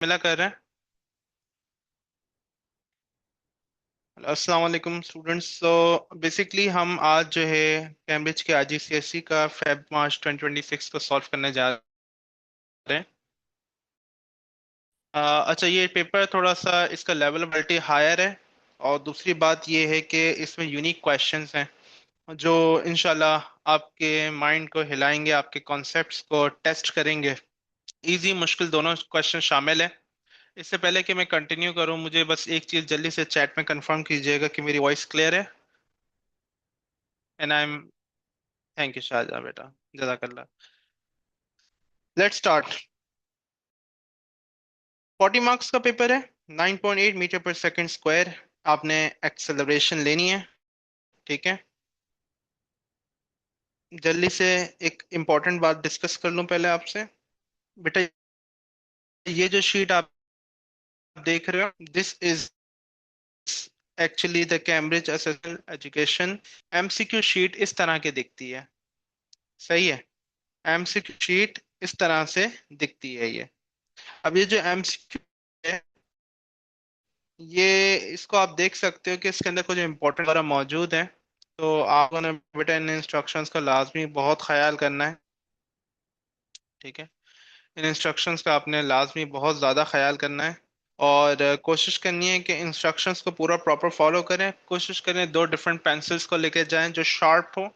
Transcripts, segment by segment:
मिला कर रहे हैं। अस्सलाम वालेकुम स्टूडेंट्स। तो बेसिकली हम आज जो है कैम्ब्रिज के आईजीसीएसई का फेब मार्च 2026 को सॉल्व करने जा रहे हैं। अच्छा, ये पेपर थोड़ा सा इसका लेवल ऑफ हायर है। और दूसरी बात ये है कि इसमें यूनिक क्वेश्चंस हैं जो इंशाल्लाह आपके माइंड को हिलाएंगे, आपके कॉन्सेप्ट्स को टेस्ट करेंगे। इजी मुश्किल दोनों क्वेश्चन शामिल है। इससे पहले कि मैं कंटिन्यू करूं, मुझे बस एक चीज जल्दी से चैट में कंफर्म कीजिएगा कि मेरी वॉइस क्लियर है। And I am thank you Shahjahan बेटा, जजाकल्ला। Let's start. 40 मार्क्स का पेपर है। 9.8 मीटर पर सेकंड स्क्वायर। आपने एक्सेलरेशन लेनी है। ठीक है। जल्दी से एक इम्पोर्टेंट बात डिस्कस कर लूं पहले आपसे। बेटा, ये जो शीट आप देख रहे हो, this is actually the Cambridge assessment education MCQ sheet. इस तरह की दिखती है। सही है। एमसीक्यू शीट इस तरह से दिखती है ये। अब ये जो एमसीक्यू है, ये इसको आप देख सकते हो कि इसके अंदर कुछ इंपॉर्टेंट वगैरह मौजूद है। तो आपको ना बेटा इन इंस्ट्रक्शंस का लाजमी बहुत ख्याल करना है। ठीक है। इन इंस्ट्रक्शंस का आपने लाजमी बहुत ज़्यादा ख्याल करना है। और कोशिश करनी है कि इंस्ट्रक्शंस को पूरा प्रॉपर फॉलो करें। कोशिश करें दो डिफरेंट पेंसिल्स को लेके जाएं जो शार्प हो।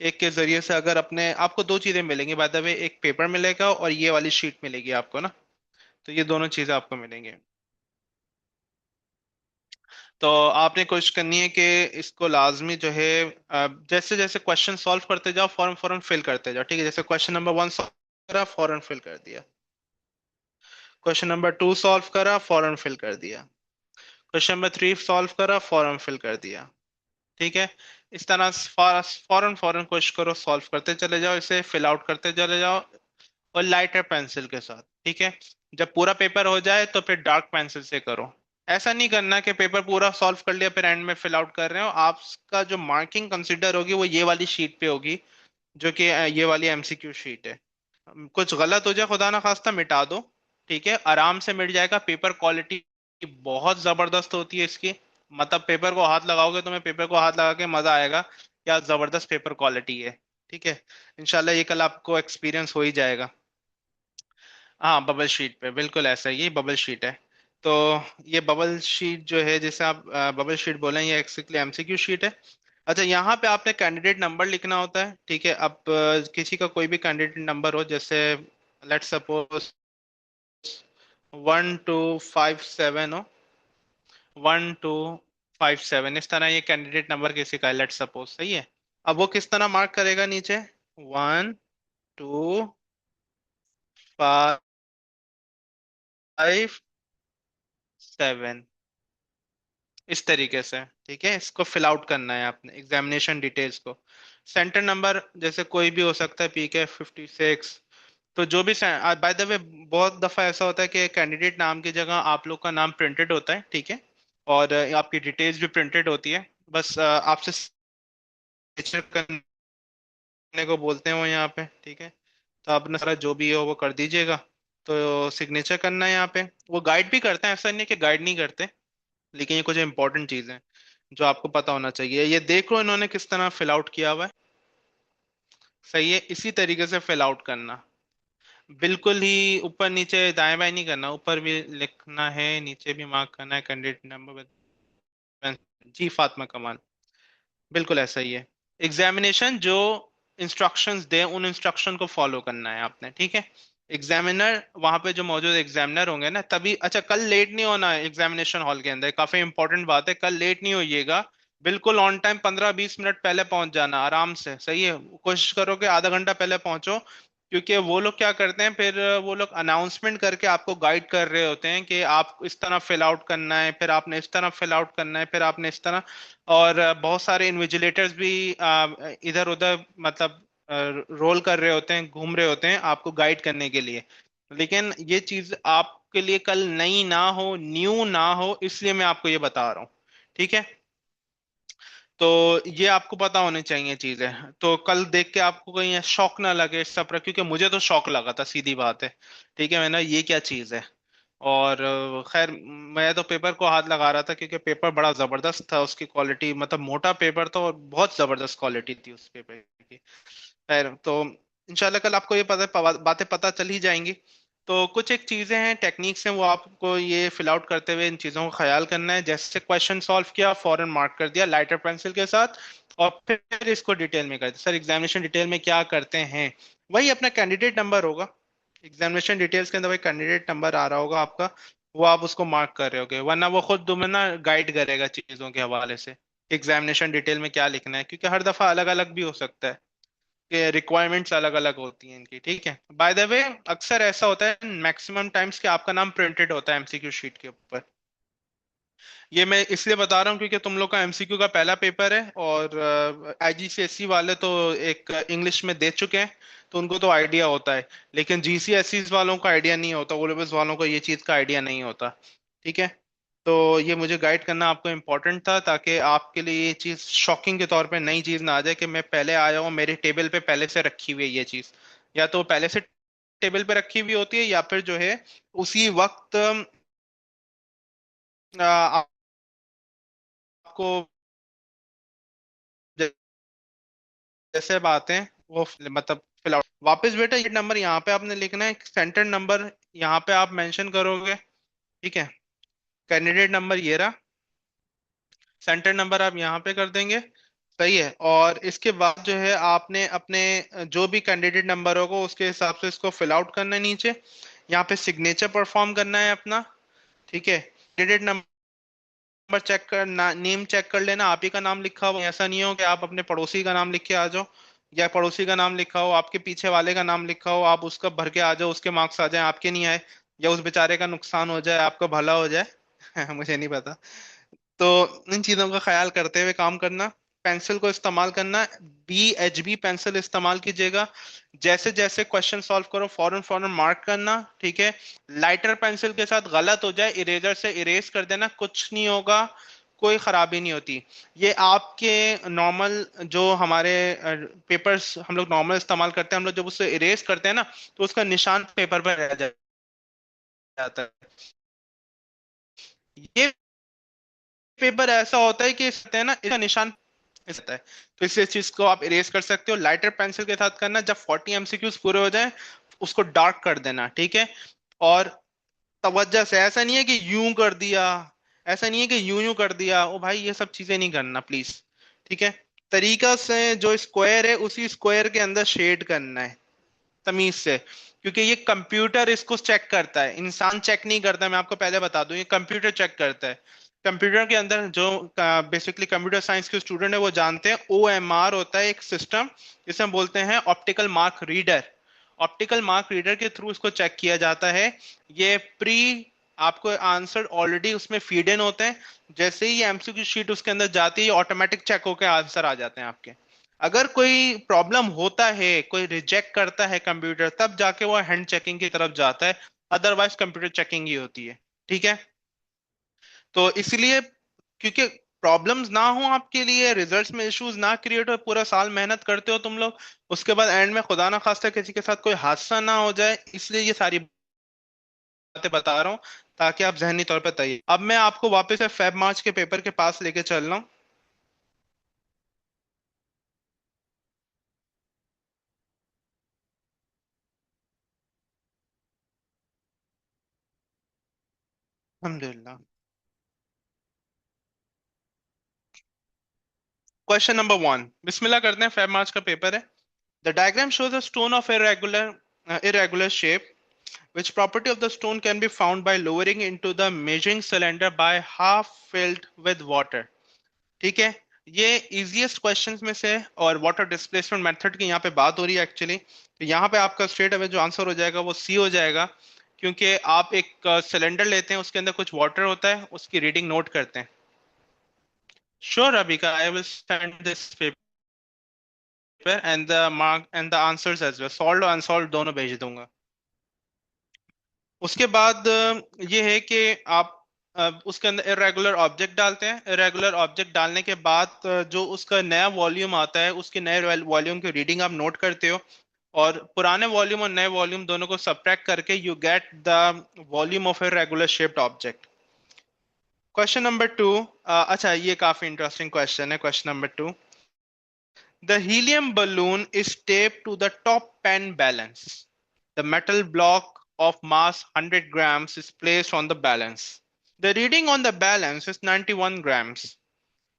एक के जरिए से अगर अपने आपको दो चीज़ें मिलेंगी, बाय द वे, एक पेपर मिलेगा और ये वाली शीट मिलेगी आपको ना। तो ये दोनों चीज़ें आपको मिलेंगी। तो आपने कोशिश करनी है कि इसको लाजमी जो है, जैसे जैसे क्वेश्चन सॉल्व करते जाओ, फौरन फौरन फिल करते जाओ। ठीक है। जैसे क्वेश्चन नंबर 1 सॉल्व करा, फौरन फिल कर दिया। क्वेश्चन नंबर 2 सॉल्व करा, फौरन फिल कर दिया। क्वेश्चन नंबर 3 सॉल्व करा, फौरन फिल कर दिया। ठीक है। इस तरह फौरन फौरन कोशिश करो, सॉल्व करते चले जाओ, इसे फिल आउट करते चले जाओ। और लाइटर पेंसिल के साथ। ठीक है। जब पूरा पेपर हो जाए तो फिर डार्क पेंसिल से करो। ऐसा नहीं करना कि पेपर पूरा सॉल्व कर लिया फिर एंड में फिल आउट कर रहे हो। आपका जो मार्किंग कंसिडर होगी वो ये वाली शीट पे होगी, जो कि ये वाली एमसीक्यू शीट है। कुछ गलत हो जाए खुदा ना खास्ता मिटा दो। ठीक है। आराम से मिट जाएगा। पेपर क्वालिटी बहुत जबरदस्त होती है इसकी। मतलब पेपर को हाथ लगाओगे, तुम्हें पेपर को हाथ लगा के मजा आएगा, क्या जबरदस्त पेपर क्वालिटी है। ठीक है। इंशाल्लाह ये कल आपको एक्सपीरियंस हो ही जाएगा। हाँ, बबल शीट पे बिल्कुल ऐसा ही, ये बबल शीट है। तो ये बबल शीट जो है, जिसे आप बबल शीट बोले, ये एक्चुअली एमसीक्यू शीट है। अच्छा, यहाँ पे आपने कैंडिडेट नंबर लिखना होता है। ठीक है। अब किसी का कोई भी कैंडिडेट नंबर हो, जैसे लेट्स सपोज 1257 हो। 1257 इस तरह ये कैंडिडेट नंबर किसी का है, लेट्स सपोज। सही है। अब वो किस तरह मार्क करेगा नीचे? 1257 इस तरीके से। ठीक है। इसको फिल आउट करना है आपने, एग्जामिनेशन डिटेल्स को। सेंटर नंबर जैसे कोई भी हो सकता है, PK 56। तो जो भी, बाय द वे, बहुत दफा ऐसा होता है कि कैंडिडेट नाम की जगह आप लोग का नाम प्रिंटेड होता है। ठीक है। और आपकी डिटेल्स भी प्रिंटेड होती है। बस आपसे सिग्नेचर करने को बोलते हैं वो यहाँ पे। ठीक है। तो आपने सारा जो भी हो वो कर दीजिएगा। तो सिग्नेचर करना है यहाँ पे। वो गाइड भी करते हैं, ऐसा नहीं है कि गाइड नहीं करते। लेकिन ये कुछ इंपॉर्टेंट चीजें हैं जो आपको पता होना चाहिए। ये देख लो इन्होंने किस तरह फिल आउट किया हुआ है। सही है। इसी तरीके से फिल आउट करना। बिल्कुल ही ऊपर नीचे दाएं बाएं नहीं करना, ऊपर भी लिखना है, नीचे भी मार्क करना है कैंडिडेट नंबर। जी फातिमा कमाल। बिल्कुल ऐसा ही है। एग्जामिनेशन जो इंस्ट्रक्शंस दे उन इंस्ट्रक्शन को फॉलो करना है आपने। ठीक है। एग्जामिनर वहां पे जो मौजूद एग्जामिनर होंगे ना, तभी। अच्छा, कल लेट नहीं होना है एग्जामिनेशन हॉल के अंदर, काफी इंपॉर्टेंट बात है, कल लेट नहीं होइएगा। बिल्कुल ऑन टाइम 15-20 मिनट पहले पहुंच जाना आराम से। सही है। कोशिश करो कि आधा घंटा पहले पहुंचो। क्योंकि वो लोग क्या करते हैं, फिर वो लोग अनाउंसमेंट करके आपको गाइड कर रहे होते हैं कि आप इस तरह फिल आउट करना है, फिर आपने इस तरह फिल आउट करना है, फिर आपने इस तरह। और बहुत सारे इन्विजिलेटर्स भी इधर उधर, मतलब रोल कर रहे होते हैं, घूम रहे होते हैं आपको गाइड करने के लिए। लेकिन ये चीज आपके लिए कल नई ना हो, न्यू ना हो, इसलिए मैं आपको ये बता रहा हूँ। ठीक है। तो ये आपको पता होनी चाहिए चीजें, तो कल देख के आपको कहीं शौक ना लगे इस सब पर, क्योंकि मुझे तो शौक लगा था, सीधी बात है। ठीक है। मैंने ये क्या चीज है। और खैर मैं तो पेपर को हाथ लगा रहा था क्योंकि पेपर बड़ा जबरदस्त था, उसकी क्वालिटी मतलब मोटा पेपर था और बहुत जबरदस्त क्वालिटी थी उस पेपर की। खैर तो इंशाल्लाह कल आपको ये बातें पता चल ही जाएंगी। तो कुछ एक चीजें हैं, टेक्निक्स हैं, वो आपको ये फिल आउट करते हुए इन चीजों का ख्याल करना है। जैसे क्वेश्चन सॉल्व किया, फौरन मार्क कर दिया लाइटर पेंसिल के साथ, और फिर इसको डिटेल में कर दिया। सर एग्जामिनेशन डिटेल में क्या करते हैं, वही अपना कैंडिडेट नंबर होगा। एग्जामिनेशन डिटेल्स के अंदर वही कैंडिडेट नंबर आ रहा होगा आपका, वो आप उसको मार्क कर रहे होगे, वरना वो खुद तुम्हें ना गाइड करेगा चीजों के हवाले से एग्जामिनेशन डिटेल में क्या लिखना है, क्योंकि हर दफा अलग अलग भी हो सकता है कि रिक्वायरमेंट्स अलग अलग होती हैं इनकी। ठीक है, बाय द वे अक्सर ऐसा होता है मैक्सिमम टाइम्स कि आपका नाम प्रिंटेड होता है एमसीक्यू शीट के ऊपर। ये मैं इसलिए बता रहा हूँ क्योंकि तुम लोग का एमसीक्यू का पहला पेपर है, और आईजीसीएसई वाले तो एक इंग्लिश में दे चुके हैं, तो उनको तो आइडिया होता है। लेकिन जीसीएसई वालों का आइडिया नहीं होता, ओ लेवल्स वालों को ये चीज़ का आइडिया नहीं होता। ठीक है, तो ये मुझे गाइड करना आपको इम्पोर्टेंट था, ताकि आपके लिए ये चीज़ शॉकिंग के तौर पे नई चीज़ ना आ जाए कि मैं पहले आया हूँ, मेरे टेबल पे पहले से रखी हुई है ये चीज़। या तो पहले से टेबल पे रखी हुई होती है, या फिर जो है उसी वक्त आपको जैसे बात है वो मतलब फिल आउट वापस बेटा, ये नंबर यहाँ पे आपने लिखना है, सेंटर नंबर यहाँ पे आप मेंशन करोगे। ठीक है, कैंडिडेट नंबर ये रहा, सेंटर नंबर आप यहाँ पे कर देंगे। सही है, और इसके बाद जो है आपने अपने जो भी कैंडिडेट नंबर होगा उसके हिसाब से इसको फिल आउट करना है नीचे। यहाँ पे सिग्नेचर परफॉर्म करना है अपना। ठीक है, कैंडिडेट नंबर चेक कर, नेम चेक कर लेना, आप ही का नाम लिखा हो, ऐसा नहीं हो कि आप अपने पड़ोसी का नाम लिख के आ जाओ, या पड़ोसी का नाम लिखा हो, आपके पीछे वाले का नाम लिखा हो, आप उसका भर के आ जाओ, उसके मार्क्स आ जाए आपके नहीं आए, या उस बेचारे का नुकसान हो जाए आपका भला हो जाए मुझे नहीं पता। तो इन चीजों का ख्याल करते हुए काम करना। पेंसिल को इस्तेमाल करना, BHB पेंसिल इस्तेमाल कीजिएगा। जैसे जैसे क्वेश्चन सॉल्व करो फौरन फौरन मार्क करना। ठीक है, लाइटर पेंसिल के साथ गलत हो जाए इरेजर से इरेज कर देना, कुछ नहीं होगा, कोई खराबी नहीं होती। ये आपके नॉर्मल जो हमारे पेपर्स हम लोग नॉर्मल इस्तेमाल करते हैं, हम लोग जब उससे इरेज करते हैं ना, तो उसका निशान पेपर पर रह जाता है। ये पेपर ऐसा होता है कि इसते है ना, इसका निशान होता है, तो इस चीज को आप इरेज कर सकते हो। लाइटर पेंसिल के साथ करना, जब 40 एमसीक्यूज पूरे हो जाए उसको डार्क कर देना। ठीक है, और तवज्जो से, ऐसा नहीं है कि यूं कर दिया, ऐसा नहीं है कि यूं यूं कर दिया, ओ भाई ये सब चीजें नहीं करना प्लीज। ठीक है, तरीका से जो स्क्वायर है उसी स्क्वायर के अंदर शेड करना है तमीज से, क्योंकि ये कंप्यूटर इसको चेक करता है, इंसान चेक नहीं करता, मैं आपको पहले बता दूं, ये कंप्यूटर चेक करता है। कंप्यूटर के अंदर जो बेसिकली कंप्यूटर साइंस के स्टूडेंट है वो जानते हैं, OMR होता है एक सिस्टम, जिसे हम बोलते हैं optical mark reader. Optical mark reader के थ्रू इसको चेक किया जाता है। ये प्री आपको आंसर ऑलरेडी उसमें फीड इन होते हैं, जैसे ही एमसीक्यू शीट उसके अंदर जाती है ऑटोमेटिक चेक होकर आंसर आ जाते हैं आपके। अगर कोई प्रॉब्लम होता है, कोई रिजेक्ट करता है कंप्यूटर, तब जाके वो हैंड चेकिंग की तरफ जाता है, अदरवाइज कंप्यूटर चेकिंग ही होती है। ठीक है, तो इसलिए क्योंकि प्रॉब्लम्स ना हो आपके लिए, रिजल्ट्स में इश्यूज ना क्रिएट हो, पूरा साल मेहनत करते हो तुम लोग, उसके बाद एंड में खुदा ना खास्ता किसी के साथ कोई हादसा ना हो जाए, इसलिए ये सारी बातें बता रहा हूँ, ताकि आप जहनी तौर पर तैयार। अब मैं आपको वापस से फेब मार्च के पेपर के पास लेके चल रहा हूँ। अल्हम्दुलिल्लाह। क्वेश्चन नंबर 1, बिस्मिल्लाह करते हैं, फेब मार्च का पेपर है। The diagram shows a stone of irregular shape. Which property of the stone can be found by lowering into the measuring cylinder by half filled with water? ठीक है, ये easiest questions में से है, और water displacement method की यहाँ पे बात हो रही है एक्चुअली, तो यहाँ पे आपका स्ट्रेट अवे जो आंसर हो जाएगा वो सी हो जाएगा, क्योंकि आप एक सिलेंडर लेते हैं, उसके अंदर कुछ वाटर होता है, उसकी रीडिंग नोट करते हैं। Sure Abika, I will send this paper and the mark and the answers as well, solve और अनसॉल्व दोनों भेज दूंगा। उसके बाद ये है कि आप उसके अंदर इरेगुलर ऑब्जेक्ट डालते हैं। इरेगुलर ऑब्जेक्ट डालने के बाद जो उसका नया वॉल्यूम आता है, उसके नए वॉल्यूम की रीडिंग आप नोट करते हो। और पुराने वॉल्यूम और नए वॉल्यूम दोनों को सब्ट्रैक्ट करके you get the volume of a regular shaped object. Question number two. अच्छा, ये काफी इंटरेस्टिंग क्वेश्चन है। Question number two, the helium balloon is taped to the top pen balance. The metal block of mass 100 grams is placed on the balance. The reading on the balance is 91 grams.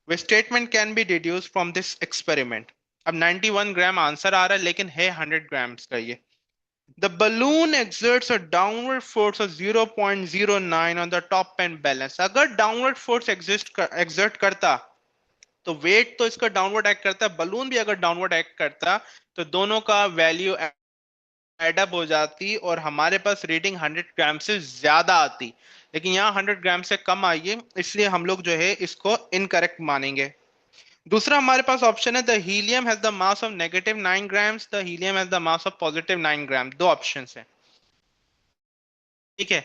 Which statement can be deduced from this experiment? अब 91 ग्राम answer आ रहा है लेकिन है 100 grams का ये। The balloon exerts a downward force of 0.09 on the top pen balance. अगर downward force exert करता तो वेट तो इसका डाउनवर्ड एक्ट करता है, बलून भी अगर डाउनवर्ड एक्ट करता तो दोनों का वैल्यू एडअप हो जाती और हमारे पास रीडिंग 100 ग्राम से ज्यादा आती। लेकिन यहाँ 100 ग्राम से कम आई है, इसलिए हम लोग जो है इसको इनकरेक्ट मानेंगे। दूसरा हमारे पास ऑप्शन है, the helium has the mass of -9 grams, the helium has the mass of +9 ग्राम। दो ऑप्शन है, ठीक है।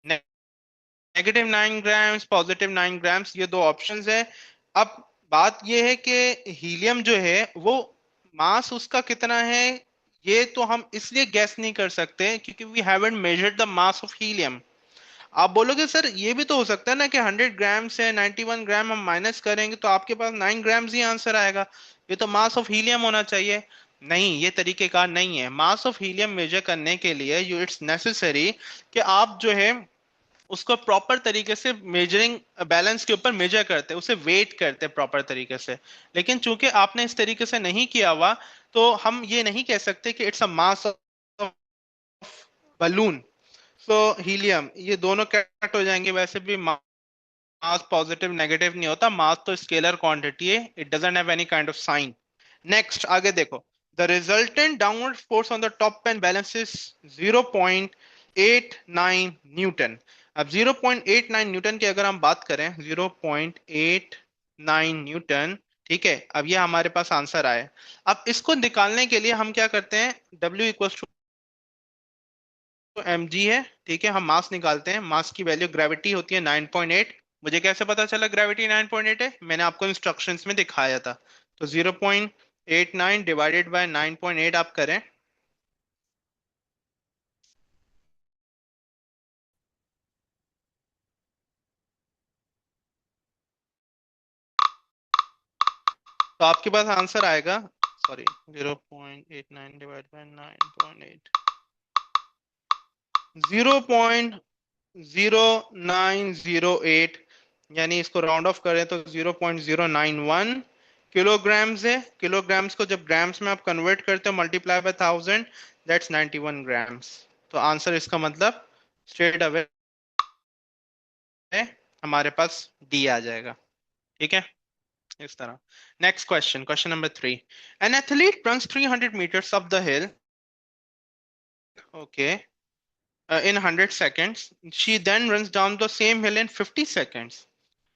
-9 ग्राम्स, +9 ग्राम्स, ये दो ऑप्शंस है। अब बात ये है कि हीलियम जो है वो मास उसका कितना है, ये तो हम इसलिए गैस नहीं कर सकते क्योंकि we haven't measured the mass of helium. आप बोलोगे सर ये भी तो हो सकता है ना कि 100 ग्राम से 91 ग्राम हम माइनस करेंगे तो आपके पास 9 ग्राम्स ही आंसर आएगा, ये तो मास ऑफ हीलियम होना चाहिए। नहीं, ये तरीकेकार नहीं है। मास ऑफ हीलियम मेजर करने के लिए यू इट्स नेसेसरी कि आप जो है उसको प्रॉपर तरीके से मेजरिंग बैलेंस के ऊपर मेजर करते हैं, उसे वेट करते हैं प्रॉपर तरीके से। लेकिन चूंकि आपने इस तरीके से नहीं किया हुआ तो हम ये नहीं कह सकते कि it's a mass of balloon. So helium, ये दोनों कट हो जाएंगे। वैसे भी मास पॉजिटिव नेगेटिव नहीं होता, मास तो स्केलर क्वांटिटी है, it doesn't have any kind of sign. Next आगे देखो, the resultant downward force on the top pan balance is 0.89 newton. अब 0.89 न्यूटन की अगर हम बात करें, 0.89 न्यूटन, ठीक है। अब ये हमारे पास आंसर आया। अब इसको निकालने के लिए हम क्या करते हैं, W equal to M G है, ठीक है। हम मास निकालते हैं, मास की वैल्यू ग्रेविटी होती है 9.8। मुझे कैसे पता चला ग्रेविटी 9.8 है, मैंने आपको इंस्ट्रक्शंस में दिखाया था। तो 0.89 डिवाइडेड बाय 9.8 आप करें, तो आपके पास आंसर आएगा, सॉरी, 0.89 डिवाइड बाय 9.8, 0.0908, यानी इसको राउंड ऑफ करें तो 0.091 किलोग्राम्स है। किलोग्राम्स को जब ग्राम्स में आप कन्वर्ट करते हो मल्टीप्लाई बाय 1000, दैट्स 91 ग्राम्स। तो आंसर इसका मतलब स्ट्रेट अवे हमारे पास डी आ जाएगा, ठीक है। इस तरह। Next question, question number three. An athlete runs 300 meters up the hill, okay, in 100 seconds. She then runs down the same hill in 50 seconds.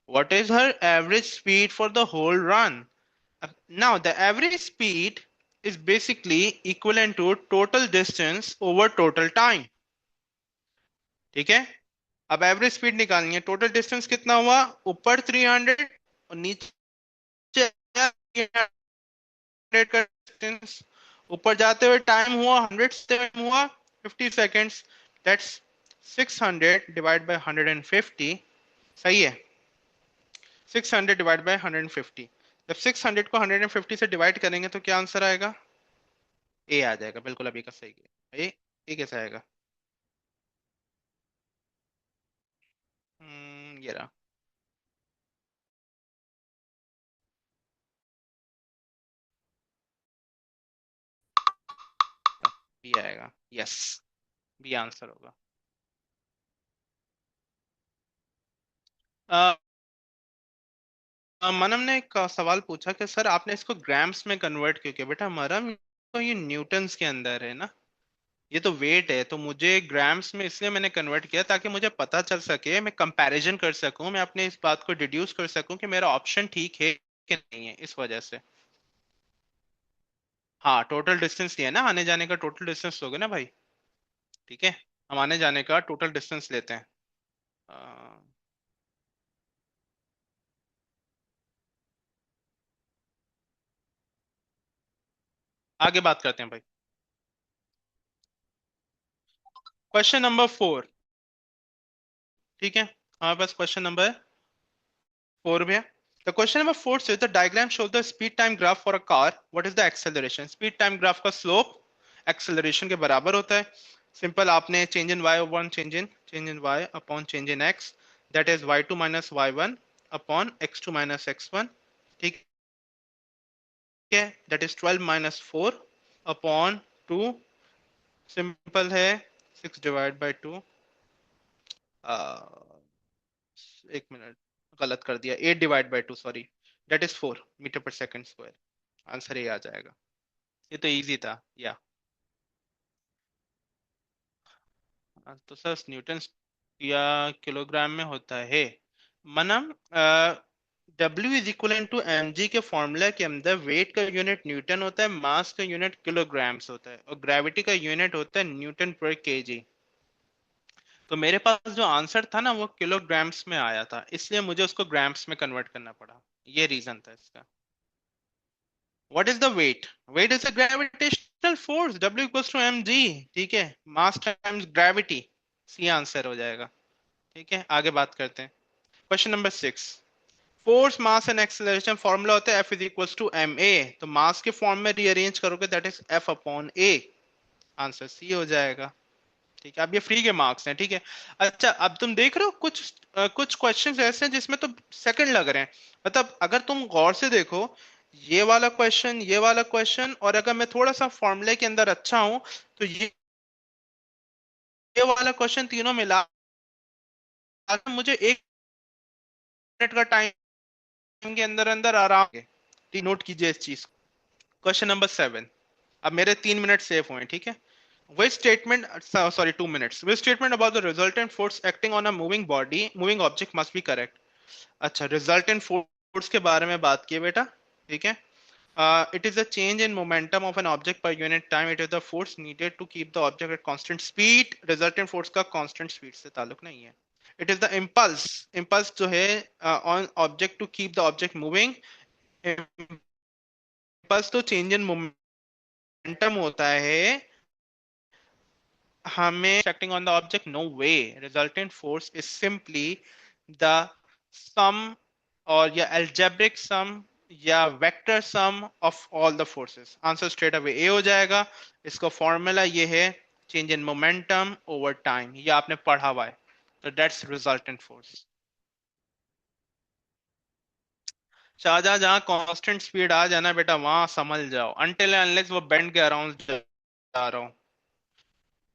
What is her average speed for the whole run? Now, the average speed is basically equivalent to total distance over total time. ठीक है। अब average speed निकालनी है, total distance कितना हुआ, ऊपर 300 और नीचे 300 का डिस्टेंस। ऊपर जाते हुए टाइम हुआ 100 से टाइम हुआ 50 सेकेंड्स, दैट्स 600 डिवाइड बाय 150। सही है, 600 डिवाइड बाय 150। जब 600 को 150 से डिवाइड करेंगे तो क्या आंसर आएगा, ए आ जाएगा। बिल्कुल अभी का सही है। ए कैसा आएगा, ये रहा, बी आएगा, यस, बी आंसर होगा। मनम ने एक सवाल पूछा कि सर आपने इसको ग्राम्स में कन्वर्ट क्यों किया। बेटा मरम, तो ये न्यूटन्स के अंदर है ना, ये तो वेट है, तो मुझे ग्राम्स में इसलिए मैंने कन्वर्ट किया ताकि मुझे पता चल सके, मैं कंपैरिजन कर सकूं, मैं अपने इस बात को डिड्यूस कर सकूं कि मेरा ऑप्शन ठीक है कि नहीं है, इस वजह से। हाँ, टोटल डिस्टेंस लिया ना, आने जाने का टोटल डिस्टेंस लोगे ना भाई, ठीक है। हम आने जाने का टोटल डिस्टेंस लेते हैं। अ, आगे बात करते हैं भाई। क्वेश्चन नंबर 4, ठीक है, हमारे पास क्वेश्चन नंबर 4 में है। The question number 4 says the diagram shows the speed time graph for a car. What is the acceleration? Speed time graph का slope acceleration के बराबर होता है। सिंपल, आपने change in y upon change in y upon change in x, that is y2 minus y1 upon x2 minus x1, ठीक है, that is 12 minus 4 upon 2, simple है, 6 divide by 2, एक मिनट, गलत कर दिया, 8 divide by 2, sorry, that is 4 metre per second square. Answer ये आ जाएगा। ये तो इजी था या। तो सर न्यूटन या किलोग्राम में होता है। मनम, W is equal to M G के फॉर्मूला के अंदर वेट का यूनिट न्यूटन होता है, मास का यूनिट किलोग्राम्स होता है, और ग्रेविटी का यूनिट होता है न्यूटन पर केजी। तो मेरे पास जो आंसर था ना वो किलोग्राम्स में आया था, इसलिए मुझे उसको ग्राम्स में कन्वर्ट करना पड़ा। ये रीजन था इसका। What is the weight? Weight is a gravitational force, W equals to M G, ठीक है, mass times gravity, C answer हो जाएगा। ठीक है, आगे बात करते हैं। Question number 6, force mass and acceleration formula होता है F is equals to M A, तो मास के फॉर्म में रीअरेंज करोगे that is F upon A, answer C हो जाएगा। ठीक है, अब ये फ्री के मार्क्स हैं, ठीक है। अच्छा, अब तुम देख रहे हो कुछ क्वेश्चंस ऐसे हैं जिसमें तो सेकंड लग रहे हैं। मतलब अगर तुम गौर से देखो, ये वाला क्वेश्चन, ये वाला क्वेश्चन, और अगर मैं थोड़ा सा फॉर्मूले के अंदर अच्छा हूं तो ये वाला क्वेश्चन, तीनों मिला के मुझे 1 मिनट का टाइम के अंदर अंदर आराम से नोट कीजिए इस चीज को। क्वेश्चन नंबर 7, अब मेरे 3 मिनट सेफ हुए, ठीक है। Which statement, sorry, 2 minutes. Which statement about the resultant force acting on a moving object must be correct? अच्छा, resultant force के बारे में बात की बेटा, ठीक है। It is a change in momentum of an object per unit time. It is the force needed to keep the object at constant speed. Resultant force का constant speed से ताल्लुक नहीं है। It is the impulse जो है on object to keep the object moving. Impulse तो change in momentum होता है, हमें acting on the object, no way. Resultant force is simply the sum, और या algebraic sum या vector sum of all the forces. Answer straight away ए हो जाएगा। इसका फॉर्मूला ये है, change in momentum over time, ये आपने पढ़ा हुआ है, तो दैट्स रिजल्टेंट फोर्स। शाहजहां, जहां कांस्टेंट स्पीड आ जाना बेटा वहां समझ जाओ, अनटिल अनलेस वो बेंड के अराउंड जा रहा हूं,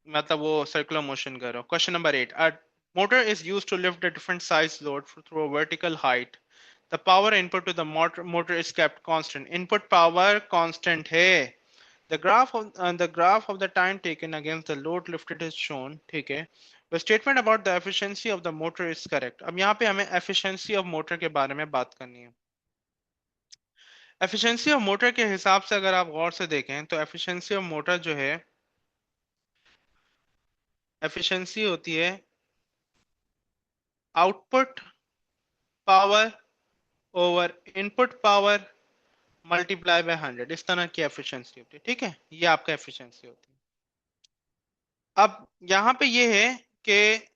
मतलब वो सर्कुलर मोशन कर रहा हूँ। Question number 8, a motor is used to lift a different size load through a vertical height. The power input to the motor is kept constant. Input power constant है। The graph of the time taken against the load lifted is shown, ठीक है। The statement about the efficiency of the motor is correct. अब यहाँ पे हमें efficiency of motor के बारे में बात करनी है। efficiency of motor के हिसाब से अगर आप गौर से देखें तो efficiency of motor जो है, efficiency होती है output power over input power multiply by 100, इस तरह की एफिशिएंसी होती है, ठीक है, ये आपका एफिशिएंसी होती है। अब यहाँ पे ये है कि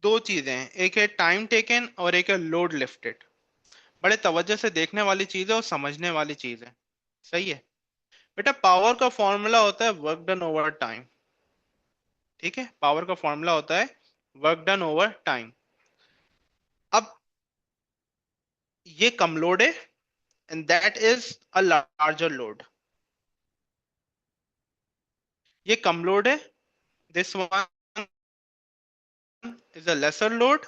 दो चीजें हैं, एक है टाइम टेकन और एक है लोड लिफ्टेड। बड़े तवज्जो से देखने वाली चीज है और समझने वाली चीज है, सही है बेटा। पावर का फॉर्मूला होता है वर्क डन ओवर टाइम, ठीक है, पावर का फॉर्मूला होता है वर्क डन ओवर टाइम। अब ये कम लोड है and that is a larger load, ये कम लोड है, this one is a lesser load,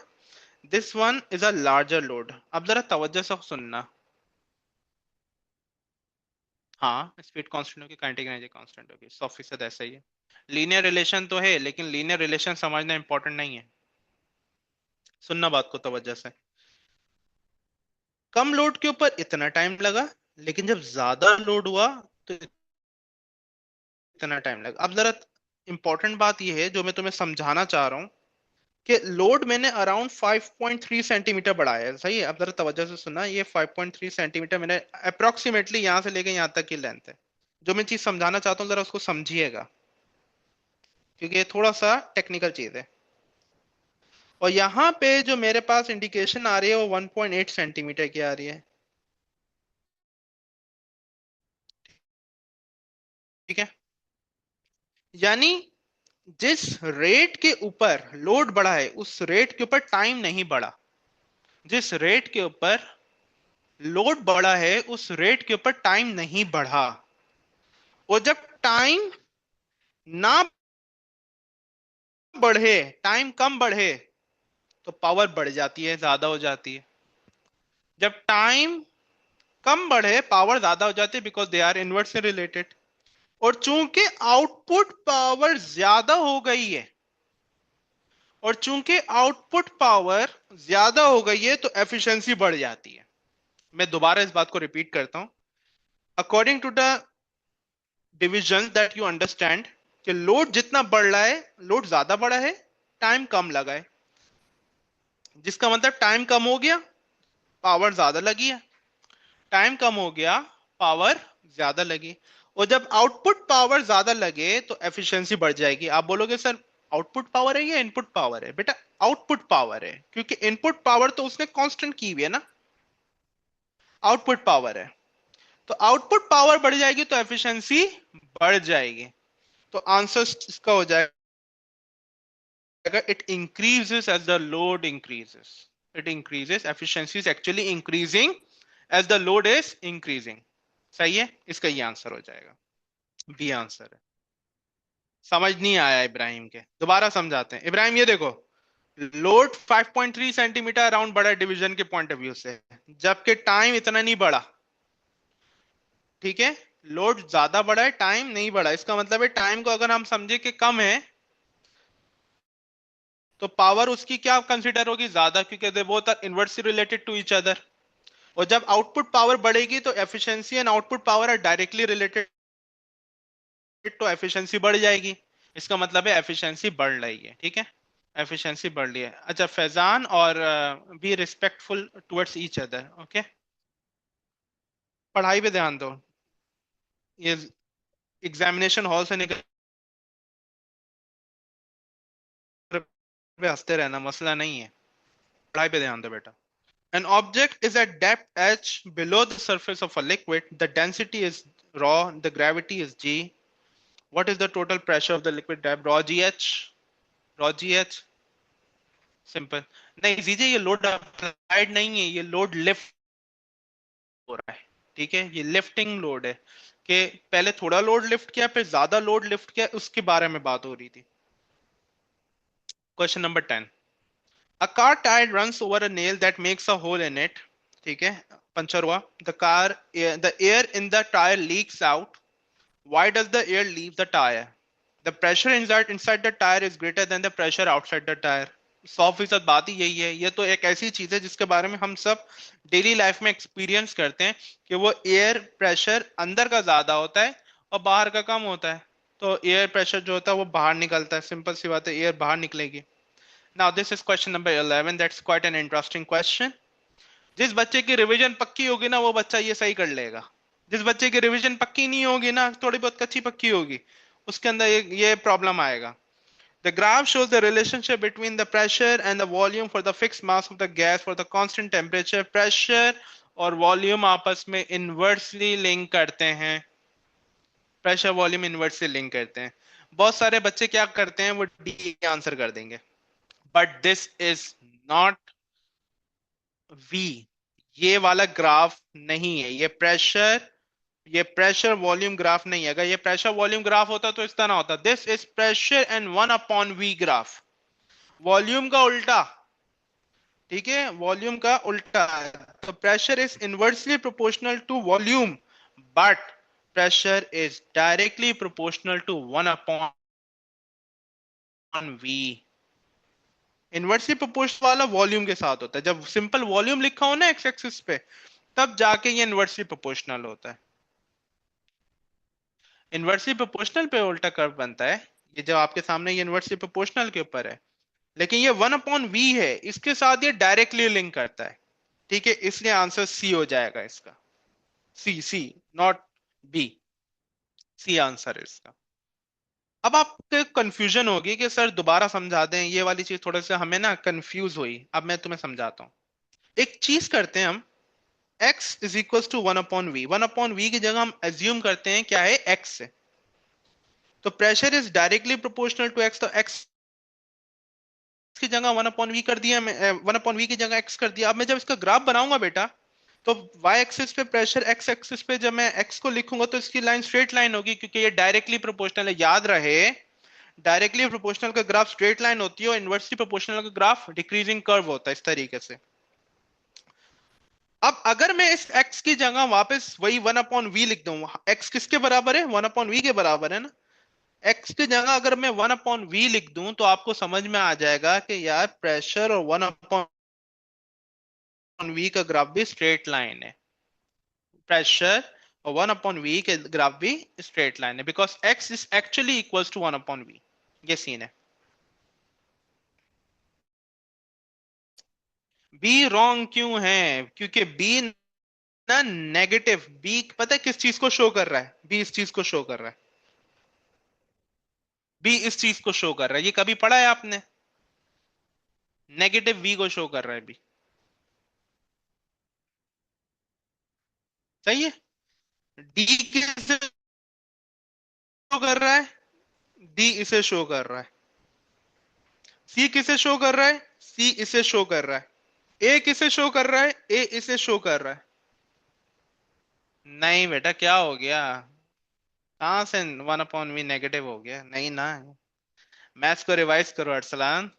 this one is a larger load। अब जरा तवज्जो से सुनना। हाँ, स्पीड कांस्टेंट होगी, काइनेटिक एनर्जी कांस्टेंट होगी, 100% ऐसा ही है। लीनियर रिलेशन तो है, लेकिन लीनियर रिलेशन समझना इंपॉर्टेंट नहीं है। सुनना बात को तवज्जो से। कम लोड के ऊपर इतना टाइम लगा, लेकिन जब ज्यादा लोड हुआ तो इतना टाइम लगा। अब जरा इंपॉर्टेंट बात यह है जो मैं तुम्हें समझाना चाह रहा हूँ कि लोड मैंने अराउंड 5.3 सेंटीमीटर बढ़ाया है, सही है। अब जरा तवज्जो से सुनना, ये 5.3 सेंटीमीटर मैंने अप्रोक्सीमेटली यहां से लेके यहां तक की लेंथ है। जो मैं चीज समझाना चाहता हूँ जरा उसको समझिएगा। क्योंकि ये थोड़ा सा टेक्निकल चीज है। और यहाँ पे जो मेरे पास इंडिकेशन आ रही है वो 1.8 सेंटीमीटर की आ रही है। ठीक है, यानी जिस रेट के ऊपर लोड बढ़ा है उस रेट के ऊपर टाइम नहीं बढ़ा। जिस रेट के ऊपर लोड बढ़ा है उस रेट के ऊपर टाइम नहीं बढ़ा। और जब टाइम ना बढ़े, टाइम कम बढ़े, तो पावर बढ़ जाती है, ज्यादा हो जाती है। जब टाइम कम बढ़े पावर ज्यादा हो जाती है, because they are inversely related. और चूंकि आउटपुट पावर ज्यादा हो गई है, और चूंकि आउटपुट पावर ज्यादा हो गई है तो एफिशिएंसी बढ़ जाती है। मैं दोबारा इस बात को रिपीट करता हूं। According to the division that you understand, कि लोड जितना बढ़ रहा है, लोड ज्यादा बढ़ा है, टाइम कम लगा है, जिसका मतलब टाइम कम हो गया, पावर ज्यादा लगी है। टाइम कम हो गया, पावर ज्यादा लगी। और जब आउटपुट पावर ज्यादा लगे तो एफिशिएंसी बढ़ जाएगी। आप बोलोगे सर आउटपुट पावर है या इनपुट पावर है? बेटा आउटपुट पावर है, क्योंकि इनपुट पावर तो उसने कांस्टेंट की हुई है ना। आउटपुट पावर है, तो आउटपुट पावर बढ़ जाएगी तो एफिशिएंसी बढ़ जाएगी। तो आंसर इसका हो जाएगा it increases as the load increases. It increases, efficiency is actually increasing as the load is increasing. सही है, इसका ये आंसर हो जाएगा, बी आंसर है। समझ नहीं आया इब्राहिम के, दोबारा समझाते हैं। इब्राहिम ये देखो, लोड 5.3 सेंटीमीटर अराउंड बढ़ा डिवीजन के पॉइंट ऑफ व्यू से, जबकि टाइम इतना नहीं बढ़ा। ठीक है, लोड ज्यादा बढ़ा है, टाइम नहीं बढ़ा। इसका मतलब है टाइम को अगर हम समझे कि कम है, तो पावर उसकी क्या कंसीडर होगी? ज्यादा, क्योंकि they both are inversely related to each other. और जब आउटपुट पावर बढ़ेगी तो efficiency and output power are directly related, तो एफिशिएंसी बढ़ जाएगी। इसका मतलब है एफिशिएंसी बढ़ रही है। ठीक है, एफिशिएंसी बढ़ रही है। अच्छा फैजान, और be respectful towards each other. Okay, पढ़ाई पे ध्यान दो। ये एग्जामिनेशन हॉल से निकल पे हंसते रहना मसला नहीं है, पढ़ाई पे ध्यान दो बेटा। An object is at depth h below the surface of a liquid. The density is rho. The gravity is g. What is the total pressure of the liquid depth? Rho gh. Rho gh. Simple. नहीं जीजिए, ये load applied नहीं है, ये load lift हो रहा है। ठीक है, ये लिफ्टिंग लोड है, कि पहले थोड़ा लोड लिफ्ट किया फिर ज्यादा लोड लिफ्ट किया, उसके बारे में बात हो रही थी। Question number 10। A car tire runs over a nail that makes a hole in it. ठीक है, पंचर हुआ। The air in the tire leaks out. Why does the air leave the tire? The pressure inside the tire is greater than the pressure outside the tire. 100% बात ही यही है। ये तो एक ऐसी चीज है जिसके बारे में हम सब डेली लाइफ में एक्सपीरियंस करते हैं, कि वो एयर प्रेशर अंदर का ज्यादा होता है और बाहर का कम होता है। तो एयर प्रेशर जो होता है वो बाहर निकलता है, सिंपल सी बात है, एयर बाहर निकलेगी। Now this is question number 11। That's quite an interesting question. जिस बच्चे की रिवीजन पक्की होगी ना वो बच्चा ये सही कर लेगा। जिस बच्चे की रिवीजन पक्की नहीं होगी ना, थोड़ी बहुत कच्ची पक्की होगी, उसके अंदर ये प्रॉब्लम आएगा। The graph shows the relationship between the pressure and the volume for the fixed mass of the gas for the constant temperature. Pressure और वॉल्यूम आपस में इनवर्सली लिंक करते हैं। प्रेशर वॉल्यूम इनवर्सली लिंक करते हैं। बहुत सारे बच्चे क्या करते हैं, वो डी आंसर कर देंगे, but this is not V. ये वाला ग्राफ नहीं है, ये प्रेशर वॉल्यूम ग्राफ नहीं है। अगर ये प्रेशर वॉल्यूम ग्राफ होता तो इस तरह होता, this is pressure and 1/v graph, volume का उल्टा। ठीक है, वॉल्यूम का उल्टा। तो pressure is inversely proportional to volume, but pressure is directly proportional to 1/v। Inversely proportional वाला वॉल्यूम के साथ होता है। जब सिंपल वॉल्यूम लिखा हो ना एक्स एक्सिस पे, तब जाके ये इनवर्सली प्रोपोर्शनल होता है। इनवर्सली प्रोपोर्शनल पे उल्टा कर्व बनता है। ये जो आपके सामने ये इनवर्सली प्रोपोर्शनल के ऊपर है, लेकिन ये 1/v है, इसके साथ ये डायरेक्टली लिंक करता है। ठीक है, इसलिए आंसर सी हो जाएगा इसका। सी सी, नॉट बी, सी आंसर है इसका। अब आपको कंफ्यूजन होगी कि सर दोबारा समझा दें, ये वाली चीज थोड़ा सा हमें ना कंफ्यूज हुई, अब मैं तुम्हें समझाता हूँ। एक चीज करते हैं हम, x is equal to 1/v। 1/v की जगह हम एज्यूम करते हैं क्या है, x से। तो pressure is directly proportional to x, तो x की जगह 1/v कर दिया, मैं 1/v की जगह x कर दिया। अब मैं जब इसका ग्राफ बनाऊंगा बेटा, तो y एक्सिस पे प्रेशर, x एक्सिस पे जब मैं x को लिखूंगा तो इसकी लाइन स्ट्रेट लाइन होगी, क्योंकि ये डायरेक्टली प्रोपोर्शनल है, याद रहे। डायरेक्टली प्रोपोर्शनल का ग्राफ स्ट्रेट लाइन होती है और इनवर्सली प्रोपोर्शनल का ग्राफ डिक्रीजिंग कर्व होता है, इस तरीके से। अब अगर मैं इस x की जगह वापस वही 1/v लिख दूं, x किसके बराबर है, 1/v के बराबर है ना। x की जगह अगर मैं 1/v लिख दूं तो आपको समझ में आ जाएगा कि यार प्रेशर और 1/v का ग्राफ भी स्ट्रेट लाइन है। प्रेशर और 1/v के ग्राफ भी स्ट्रेट लाइन है, because x is actually equals to 1/v। ये सीन है। बी रॉन्ग क्यों है, क्योंकि बी ना नेगेटिव, बी पता है किस चीज को शो कर रहा है, बी इस चीज को शो कर रहा है, बी इस चीज को शो कर रहा है। ये कभी पढ़ा है आपने, नेगेटिव वी को शो कर रहा है बी। सही है। डी किसे शो कर रहा है, डी इसे शो कर रहा है। सी किसे शो कर रहा है, सी इसे शो कर रहा है। ए किसे शो कर रहा है, ए इसे शो कर रहा है। नहीं बेटा, क्या हो गया, कहां से 1/v नेगेटिव हो गया, नहीं ना। मैथ्स को रिवाइज करो अरसलान,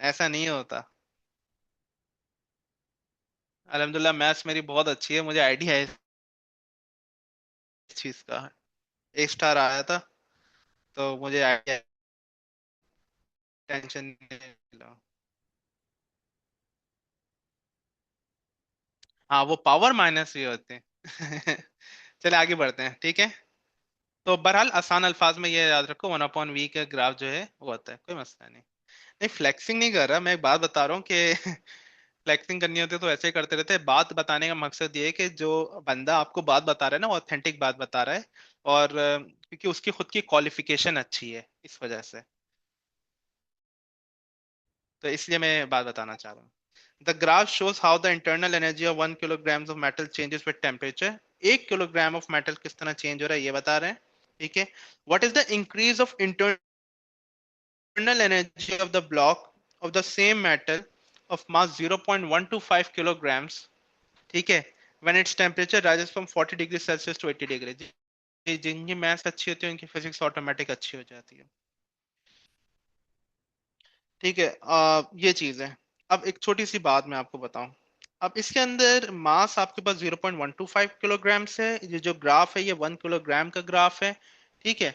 ऐसा नहीं होता। अल्हम्दुलिल्लाह मैथ्स मेरी बहुत अच्छी है, मुझे आइडिया है इस चीज का। एक स्टार आया था, तो मुझे आइडिया, टेंशन नहीं लो। हाँ, वो पावर माइनस ही होते हैं। चले आगे बढ़ते हैं, ठीक है। तो बहरहाल आसान अल्फाज में ये याद रखो, 1/v का ग्राफ जो है वो होता है, कोई मसला नहीं। नहीं, फ्लेक्सिंग नहीं कर रहा मैं, एक बात बता रहा हूँ कि फ्लेक्सिंग करनी होती है तो ऐसे ही करते रहते हैं। बात बताने का मकसद ये है कि जो बंदा आपको बात बता रहा है ना, वो ऑथेंटिक बात बता रहा है, और क्योंकि उसकी खुद की क्वालिफिकेशन अच्छी है, इस वजह से। तो इसलिए मैं बात बताना चाह रहा हूँ। The graph shows how the internal energy of 1 kilogram of metal changes with temperature. 1 kilogram of metal किस तरह चेंज हो रहा है, ये बता रहे हैं। ठीक है। What is the increase of internal energy of the block of the same metal of mass 0.125 kilograms, ठीक है, when its temperature rises from 40 degree Celsius to 80 degree. जिनकी मैथ्स अच्छी होती है उनकी फिजिक्स ऑटोमेटिक अच्छी हो जाती है। ठीक है, ये चीज है। अब एक छोटी सी बात मैं आपको बताऊं। अब इसके अंदर मास आपके पास 0.125 किलोग्राम्स है, ये जो ग्राफ है ये 1 किलोग्राम का ग्राफ है। ठीक है,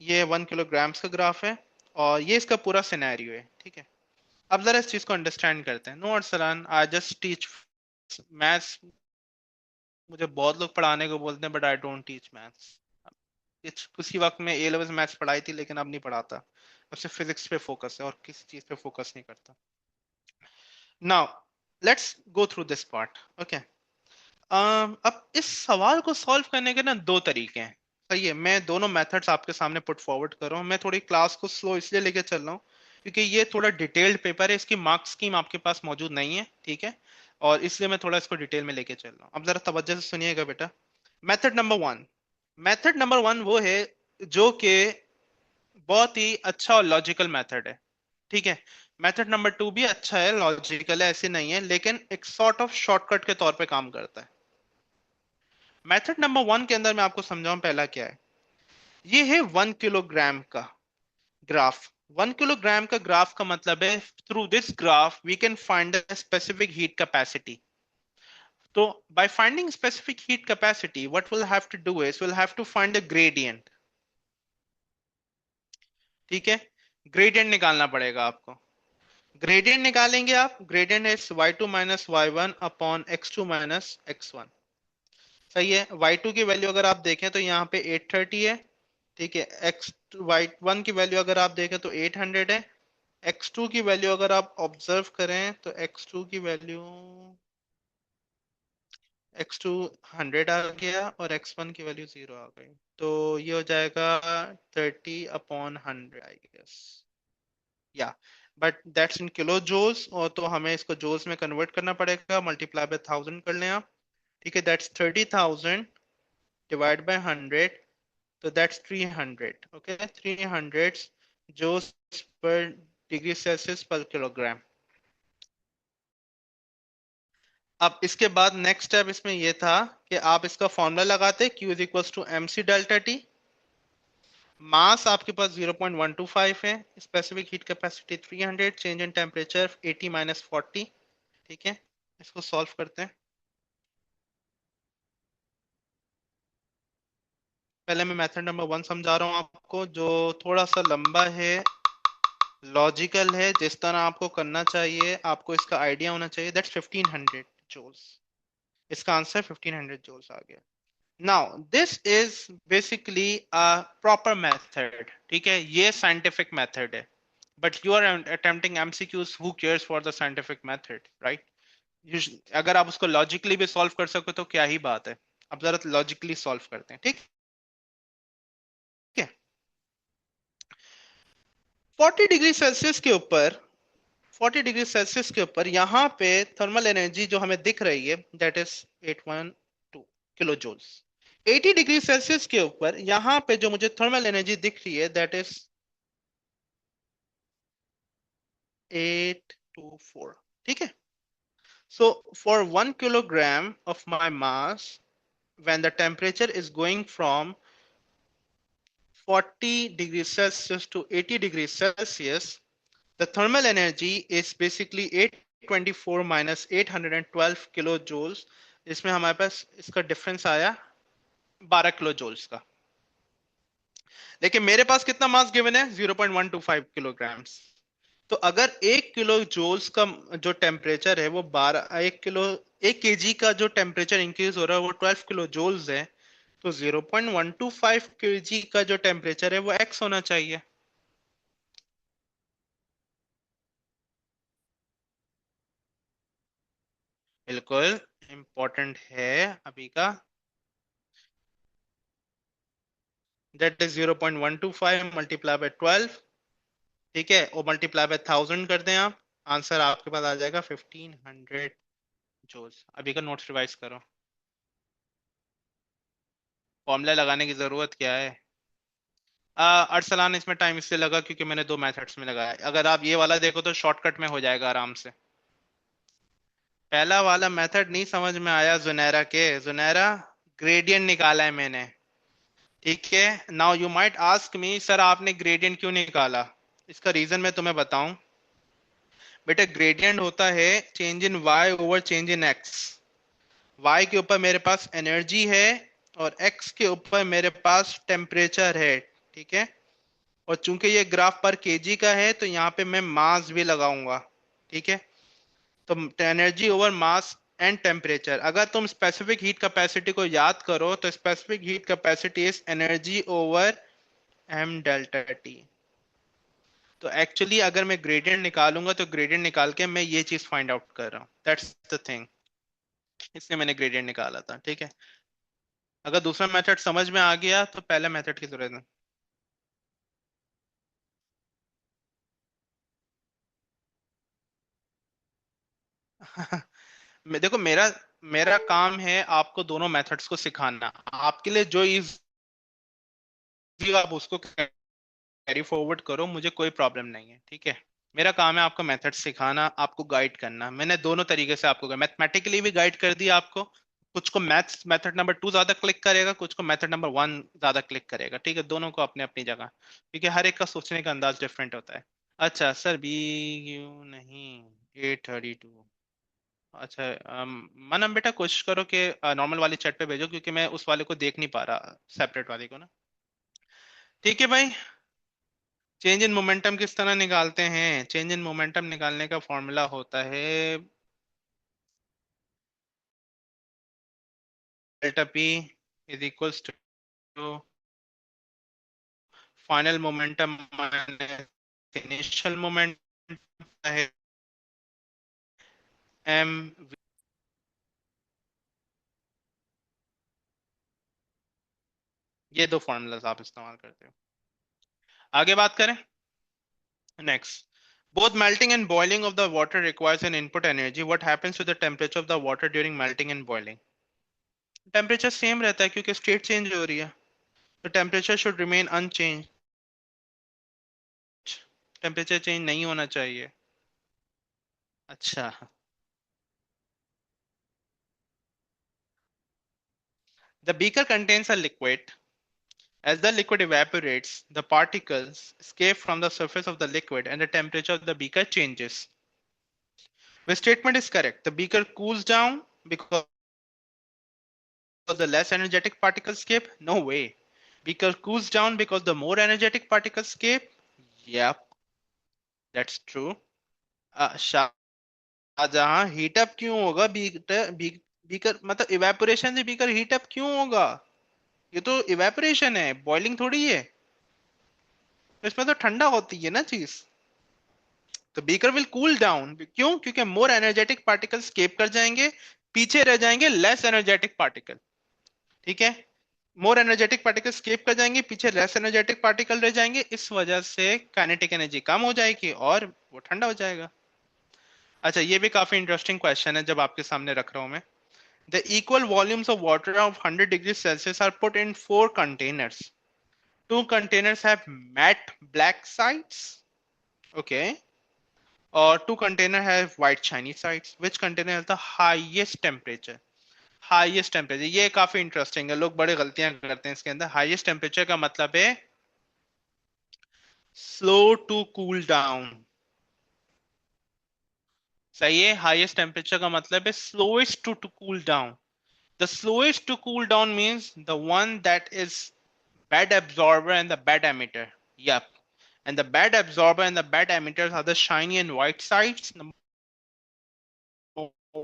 ये 1 किलोग्राम्स का ग्राफ है, और ये इसका पूरा सिनेरियो है। ठीक है। अब जरा इस चीज को अंडरस्टैंड करते हैं। No Arsalan, I just teach maths. मुझे बहुत लोग पढ़ाने को बोलते हैं, but I don't teach maths. किसी वक्त में ए लेवल मैथ्स पढ़ाई थी, लेकिन अब नहीं पढ़ाता। अब सिर्फ फिजिक्स पे फोकस है और किसी चीज पे फोकस नहीं करता। Now let's go through this part, okay. अब इस सवाल को सॉल्व करने के ना दो तरीके हैं। सही है, मैं दोनों मेथड्स आपके सामने पुट फॉरवर्ड कर रहा हूँ। मैं थोड़ी क्लास को स्लो इसलिए लेके चल रहा हूँ क्योंकि ये थोड़ा डिटेल्ड पेपर है, इसकी मार्क्स स्कीम आपके पास मौजूद नहीं है, ठीक है। और इसलिए मैं थोड़ा इसको डिटेल में लेके चल रहा हूँ। अब जरा तवज्जो से सुनिएगा बेटा। मेथड नंबर 1, मेथड नंबर 1 वो है जो कि बहुत ही अच्छा और लॉजिकल मेथड है। ठीक है। मेथड नंबर 2 भी अच्छा है, लॉजिकल है, ऐसे नहीं है, लेकिन एक सॉर्ट ऑफ शॉर्टकट के तौर पे काम करता है। मेथड नंबर 1 के अंदर मैं आपको समझाऊं पहला क्या है। ये है 1 किलोग्राम का ग्राफ। 1 किलोग्राम का ग्राफ का मतलब है through this graph we can find the specific heat capacity. तो by finding specific heat capacity what we'll have to do is we'll have to find a gradient। ठीक है, gradient निकालना पड़ेगा आपको। ग्रेडियंट निकालेंगे आप, gradient is y2 minus Y one upon x2 minus x1। सही है। y2 की वैल्यू अगर आप देखें तो यहाँ पे 830 है। ठीक है। x y1 की वैल्यू अगर आप देखें तो 800 है। x2 की वैल्यू अगर आप ऑब्जर्व करें तो x2 की वैल्यू x2 100 आ गया और x1 की वैल्यू 0 आ गई, तो ये हो जाएगा 30/100 आई गेस, या but that's in kilo joules, और तो हमें इसको जूल्स में कन्वर्ट करना पड़ेगा, मल्टीप्लाई बाय 1000 कर लें आप। ठीक है, दैट्स 30,000 डिवाइड बाय 100, तो दैट्स 300, ओके, 300 joules पर डिग्री सेल्सियस पर किलोग्राम। अब इसके बाद नेक्स्ट स्टेप इसमें ये था कि आप इसका फॉर्मूला लगाते, Q is equal to M C delta T. Mass आपके पास 0.125 है, specific heat capacity 300, change in temperature 80 minus 40। ठीक है, इसको सॉल्व करते हैं। पहले मैं मेथड नंबर 1 समझा रहा हूँ आपको, जो थोड़ा सा लंबा है, लॉजिकल है, जिस तरह आपको करना चाहिए, आपको इसका आइडिया होना चाहिए। दैट्स 1500 जूल्स, इसका आंसर 1500 जूल्स आ गया। Now this is basically a proper method, ठीक है, ये साइंटिफिक मेथड है, but you are attempting MCQs, who cares for the scientific method, right? अगर आप उसको लॉजिकली भी सॉल्व कर सको तो क्या ही बात है। अब जरा लॉजिकली सॉल्व करते हैं, ठीक है। 40 डिग्री सेल्सियस के ऊपर, 40 डिग्री सेल्सियस के ऊपर यहाँ पे थर्मल एनर्जी जो हमें दिख रही है, that is 812 kilo joules. 80 degree Celsius के ऊपर यहाँ पे जो मुझे थर्मल एनर्जी दिख रही है, दैट इज 824। ठीक है, so for 1 kilogram of my mass, when the temperature is going from 40 degrees Celsius to 80 degrees Celsius, the thermal energy is basically 824 minus 812 kilo joules. इसमें हमारे पास इसका डिफरेंस आया 12 किलो जूल्स का। लेकिन मेरे पास कितना मास गिवन है, 0.125 किलोग्राम्स। तो अगर 1 किलो जूल्स का जो टेम्परेचर है वो 12, 1 किलो, 1 केजी का जो टेम्परेचर इंक्रीज हो रहा है वो 12 किलो जूल्स है, तो 0.125 केजी का जो टेम्परेचर है वो एक्स होना चाहिए। बिल्कुल इंपॉर्टेंट है अभी का। That is 0.125 multiply by 12। ठीक है, और मल्टीप्लाई बाय 1000 कर दें आप, आंसर आपके पास आ जाएगा 1500 जूल्स। अभी का नोट्स रिवाइज करो। फॉर्मूला लगाने की जरूरत क्या है? अरसलान, इसमें टाइम इसलिए लगा क्योंकि मैंने दो मेथड्स में लगाया। अगर आप ये वाला देखो तो शॉर्टकट में हो जाएगा आराम से। पहला वाला मेथड नहीं समझ में आया जुनैरा के? जुनैरा, ग्रेडियंट निकाला है मैंने। ठीक है, now you might ask me, sir आपने ग्रेडियंट क्यों निकाला? इसका रीजन मैं तुम्हें बताऊं। बेटा, ग्रेडियंट होता है change in Y over change in X. Y के ऊपर मेरे पास एनर्जी है और एक्स के ऊपर मेरे पास टेम्परेचर है। ठीक है, और चूंकि ये ग्राफ पर केजी का है तो यहाँ पे मैं मास भी लगाऊंगा। ठीक है, तो energy over mass and temperature, अगर तुम स्पेसिफिक हीट कैपेसिटी को याद करो तो specific heat capacity is energy over M delta T. तो एक्चुअली अगर मैं ग्रेडियंट निकालूंगा तो ग्रेडियंट निकाल के मैं ये चीज फाइंड आउट कर रहा हूँ, दैट्स द थिंग, इसलिए मैंने ग्रेडियंट निकाला था। ठीक है, अगर दूसरा मेथड समझ में आ गया तो पहले मेथड की जरूरत नहीं। देखो, मेरा मेरा काम है आपको दोनों मेथड्स को सिखाना। आपके लिए जो इजी आप उसको कैरी फॉरवर्ड करो, मुझे कोई प्रॉब्लम नहीं है। ठीक है, मेरा काम है आपको मेथड सिखाना, आपको गाइड करना। मैंने दोनों तरीके से आपको मैथमेटिकली भी गाइड कर दिया आपको, कुछ को मैथ्स मेथड नंबर 2 ज्यादा क्लिक करेगा, कुछ को मेथड नंबर 1 ज्यादा क्लिक करेगा। ठीक है, दोनों को अपने अपनी जगह, क्योंकि हर एक का सोचने का अंदाज डिफरेंट होता है। अच्छा सर, बी क्यू नहीं, 832। अच्छा, मनम बेटा कोशिश करो कि नॉर्मल वाली चैट पे भेजो, क्योंकि मैं उस वाले को देख नहीं पा रहा, सेपरेट वाले को ना। ठीक है भाई, चेंज इन मोमेंटम किस तरह निकालते हैं? चेंज इन मोमेंटम निकालने का फॉर्मूला होता है delta P is equals to final momentum minus initial momentum है, एम ये दो फॉर्मूलाज आप इस्तेमाल करते हो। आगे बात करें। Next, both melting and boiling of the water requires an input energy. What happens to the temperature of the water during melting and boiling? Temperature same रहता है क्योंकि स्टेट चेंज हो रही है, तो temperature should remain unchange. Temperature change नहीं होना चाहिए। अच्छा। The beaker contains a liquid. As the liquid evaporates, the particles escape from the surface of the liquid and the temperature of the beaker changes. The statement is correct. The beaker cools down because the less energetic particles escape? No way. Beaker cools down because the more energetic particles escape? Yep, that's true. Shahjahan heat up क्यों होगा? Beaker मतलब evaporation से beaker heat up क्यों होगा? ये तो evaporation है, boiling थोड़ी है। तो इसमें तो ठंडा होती है ना चीज। तो बीकर विल कूल डाउन, क्यों? क्योंकि मोर एनर्जेटिक पार्टिकल स्केप कर जाएंगे, पीछे रह जाएंगे लेस एनर्जेटिक पार्टिकल। ठीक है, मोर एनर्जेटिक पार्टिकल स्केप कर जाएंगे, पीछे लेस एनर्जेटिक पार्टिकल रह जाएंगे, इस वजह से काइनेटिक एनर्जी कम हो जाएगी और वो ठंडा हो जाएगा। अच्छा, ये भी काफी इंटरेस्टिंग क्वेश्चन है जब आपके सामने रख रहा हूं मैं। The equal volumes of water of 100 degree Celsius are put in 4 containers. Two containers have matte black sides. Okay. Or two container have white shiny sides. Which container has the highest temperature? Highest temperature, ये काफी interesting है, लोग बड़ी गलतियां करते हैं इसके अंदर। हाईएस्ट टेम्परेचर का मतलब है स्लो टू कूल डाउन। सही है, हाईएस्ट टेम्परेचर का मतलब है slowest to cool down. The slowest to cool down means the one that is bad absorber and the bad emitter. Yep. And the bad absorber and the bad emitters are the shiny and white sides. Number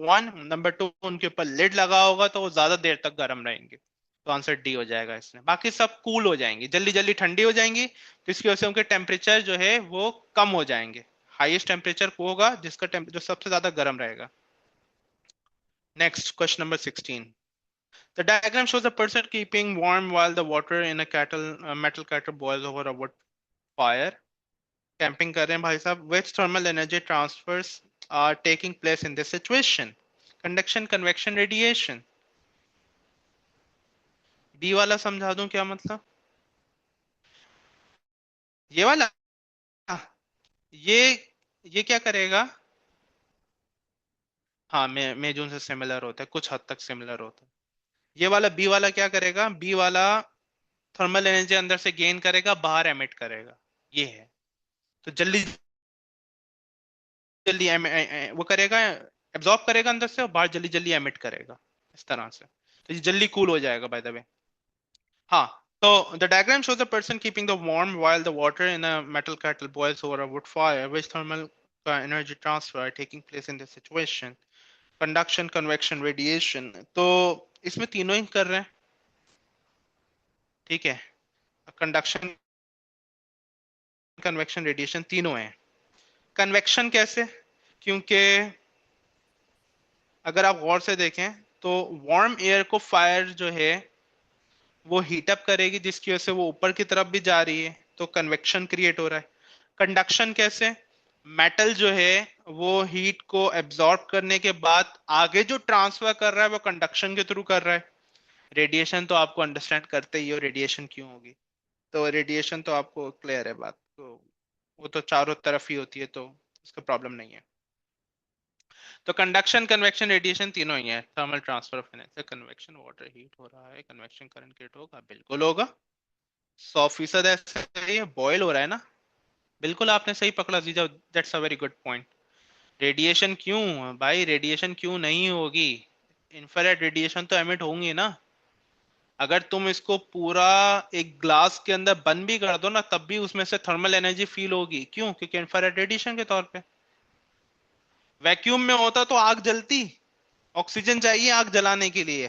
one, number two, उनके ऊपर lid लगा होगा तो वो ज्यादा देर तक गर्म रहेंगे। तो आंसर डी हो जाएगा इसमें। बाकी सब कूल हो जाएंगी, जल्दी जल्दी ठंडी हो जाएंगी, तो इसकी वजह से उनके टेम्परेचर जो है वो कम हो जाएंगे। हाईएस्ट टेम्परेचर को होगा जिसका टेम्परेचर जो सबसे ज्यादा गर्म रहेगा। Next, question number 16। The diagram shows a person keeping warm while the water in a metal kettle boils over a wood fire. Camping कर रहे हैं भाई साहब। Which thermal energy transfers are taking place in this situation? Conduction, convection, radiation. B वाला समझा दूं क्या मतलब? ये वाला, ये ये क्या करेगा? हाँ, मे जून से सिमिलर होता है, कुछ हद तक सिमिलर होता है। ये वाला बी वाला क्या करेगा? बी वाला थर्मल एनर्जी अंदर से गेन करेगा, बाहर एमिट करेगा। ये है। तो जल्दी जल्दी वो करेगा, एब्जॉर्ब करेगा अंदर से और बाहर जल्दी जल्दी एमिट करेगा, इस तरह से। तो ये जल्दी कूल हो जाएगा बाय द वे। हाँ, तो the diagram shows a person keeping the warm while the water in a metal kettle boils over a wood fire. Which thermal energy transfer are taking place in this situation? Conduction, convection, radiation. तो इसमें तीनों ही कर रहे हैं। ठीक है, conduction, convection, radiation तीनों है। कन्वेक्शन कैसे? क्योंकि अगर आप गौर से देखें तो वार्म एयर को फायर जो है वो हीट अप करेगी, जिसकी वजह से वो ऊपर की तरफ भी जा रही है, तो कन्वेक्शन क्रिएट हो रहा है। कंडक्शन कैसे? मेटल जो है वो हीट को एब्जॉर्ब करने के बाद आगे जो ट्रांसफर कर रहा है वो कंडक्शन के थ्रू कर रहा है। रेडिएशन तो आपको अंडरस्टैंड करते ही हो, रेडिएशन क्यों होगी। तो रेडिएशन तो आपको क्लियर है बात, तो वो तो चारों तरफ ही होती है, तो उसका प्रॉब्लम नहीं है। तो कंडक्शन, कन्वेक्शन, रेडिएशन तीनों ही है। Thermal transfer of energy, convection water heat हो रहा है, कन्वेक्शन करंट क्रिएट होगा, बिल्कुल होगा। 100% ऐसा ही है, बॉयल हो रहा है ना। बिल्कुल आपने सही पकड़ा जीजा, that's a very good point. Radiation क्यों भाई, रेडिएशन क्यों नहीं होगी? इंफ्रारेड रेडिएशन तो एमिट होंगी ना। अगर तुम इसको पूरा एक ग्लास के अंदर बंद भी कर दो ना, तब भी उसमें से थर्मल एनर्जी फील होगी। क्यों? क्योंकि इंफ्रारेड रेडिएशन के तौर पे। वैक्यूम में होता तो आग जलती, ऑक्सीजन चाहिए आग जलाने के लिए।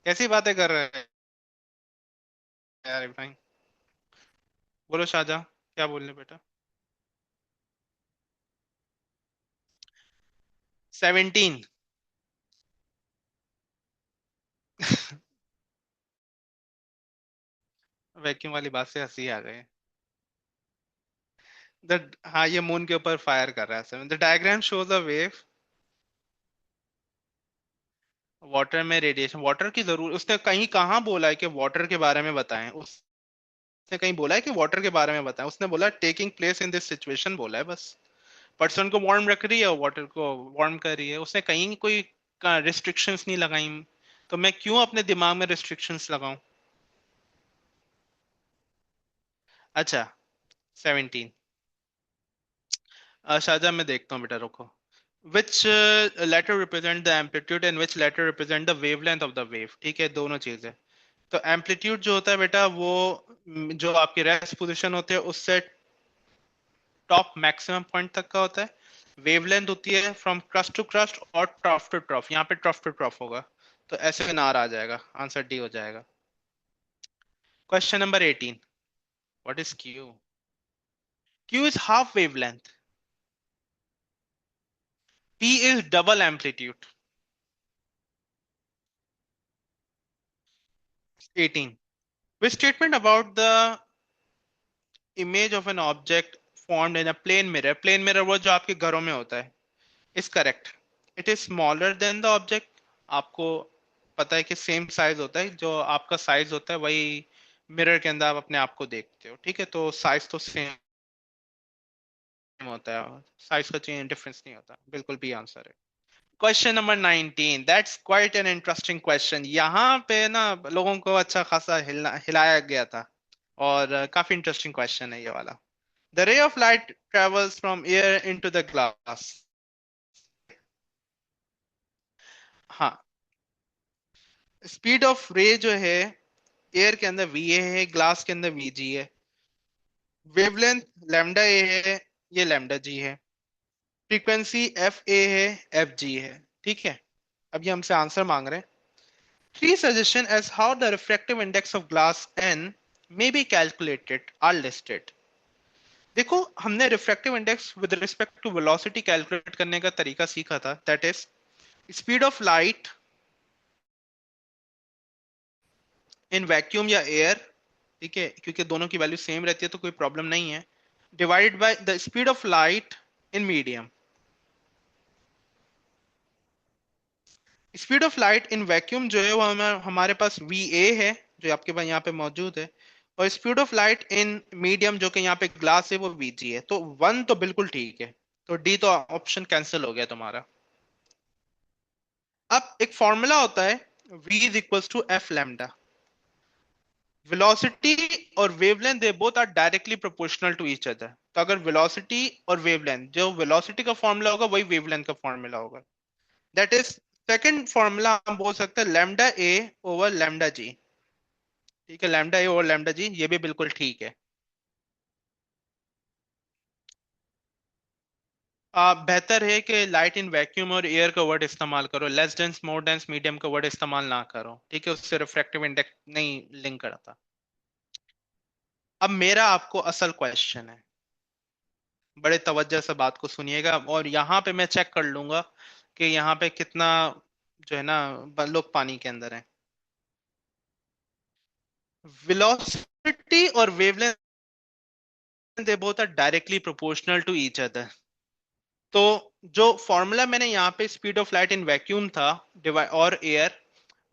कैसी बातें कर रहे हैं यार इब्राहिम। बोलो शाहजहां, क्या बोलने बेटा? 17। वैक्यूम वाली बात से हंसी आ गई। द हाँ, ये मून के ऊपर फायर कर रहा है sir. The diagram shows a wave. Water में रेडिएशन, वाटर की जरूर, उसने कहीं कहाँ बोला है कि वाटर के बारे में बताएं? उसने कहीं बोला है कि वाटर के बारे में बताएं? उसने बोला taking place in this situation बोला है बस। पर्सन को वार्म रख रही है और वाटर को वार्म कर रही है, उसने कहीं कोई रिस्ट्रिक्शंस नहीं लगाई। तो मैं क्यों अपने दिमाग में रिस्ट्रिक्शंस लगाऊं? अच्छा, 17। शाहजहां मैं देखता हूँ बेटा, रुको। Which letter represent the amplitude and which letter represent the wavelength of the wave? ठीक है, दोनों चीजें। तो एम्पलीट्यूड जो होता है बेटा वो जो आपकी रेस्ट पोजीशन होती है उससे टॉप मैक्सिमम पॉइंट तक का होता है। वेवलेंथ होती है फ्रॉम क्रस्ट टू क्रस्ट और ट्रफ टू ट्रफ। यहाँ पे ट्रफ टू ट्रफ होगा, तो ऐसे नार आ जाएगा, आंसर डी हो जाएगा। Question number 18। What is Q? Q is half wavelength. P is double amplitude. 18। Which statement about the image of an object formed in a plane mirror? Plane mirror वो जो आपके घरों में होता है, is correct. It is smaller than the object. आपको पता है कि सेम साइज होता है, जो आपका साइज होता है वही मिरर के अंदर आप अपने आप को देखते हो। ठीक है, तो साइज तो सेम होता है, साइज का चेंज डिफरेंस नहीं होता। बिल्कुल भी आंसर है। Question number 19। That's quite an interesting question. यहाँ पे ना लोगों को अच्छा खासा हिलाया गया था, और काफी इंटरेस्टिंग क्वेश्चन है ये वाला। The ray of light travels from air into the glass. हाँ, स्पीड ऑफ रे जो है एयर के अंदर वी ए है, ग्लास के अंदर वी जी है। वेवलेंथ लैम्डा ए है, ये लैम्डा जी है। फ्रीक्वेंसी एफ ए है, एफ जी है। ठीक है, अब ये हमसे आंसर मांग रहे हैं। Three suggestions as how the refractive index of glass n may be calculated are listed. देखो, हमने refractive index with respect to velocity calculate करने का तरीका सीखा था, that is speed of light in vacuum या एयर। ठीक है, क्योंकि दोनों की वैल्यू सेम रहती है तो कोई प्रॉब्लम नहीं है। Divided by the speed of light in medium. Speed of light in vacuum जो है वो हमारे पास वी ए है, जो आपके पास यहाँ पे मौजूद है। और speed of light in medium जो कि यहाँ पे ग्लास है वो वी जी है। तो वन तो बिल्कुल ठीक है, तो डी तो ऑप्शन कैंसिल हो गया तुम्हारा। अब एक फॉर्मूला होता है, v is equals to F lambda. Velocity और wavelength they both are directly proportional to each other. तो अगर वेलोसिटी और वेवलेंथ, जो वेलोसिटी का फॉर्मूला होगा वही वेवलेंथ का फॉर्मूला होगा। दैट इज सेकंड फॉर्मूला हम बोल सकते हैं लैम्डा ए ओवर लैम्डा जी। ठीक है, लैम्डा ए ओवर लैम्डा जी, ये भी बिल्कुल ठीक है। बेहतर है कि लाइट इन वैक्यूम और एयर का वर्ड इस्तेमाल करो, लेस डेंस मोर डेंस मीडियम का वर्ड इस्तेमाल ना करो। ठीक है, उससे रिफ्रैक्टिव इंडेक्स नहीं लिंक करता। अब मेरा आपको असल क्वेश्चन है, बड़े तवज्जो से बात को सुनिएगा, और यहाँ पे मैं चेक कर लूंगा कि यहाँ पे कितना जो है ना लोग पानी के अंदर हैं। वेलोसिटी और wavelength they both are directly proportional to each other. तो जो फॉर्मूला मैंने यहाँ पे speed of light in vacuum था डिवाइड और एयर,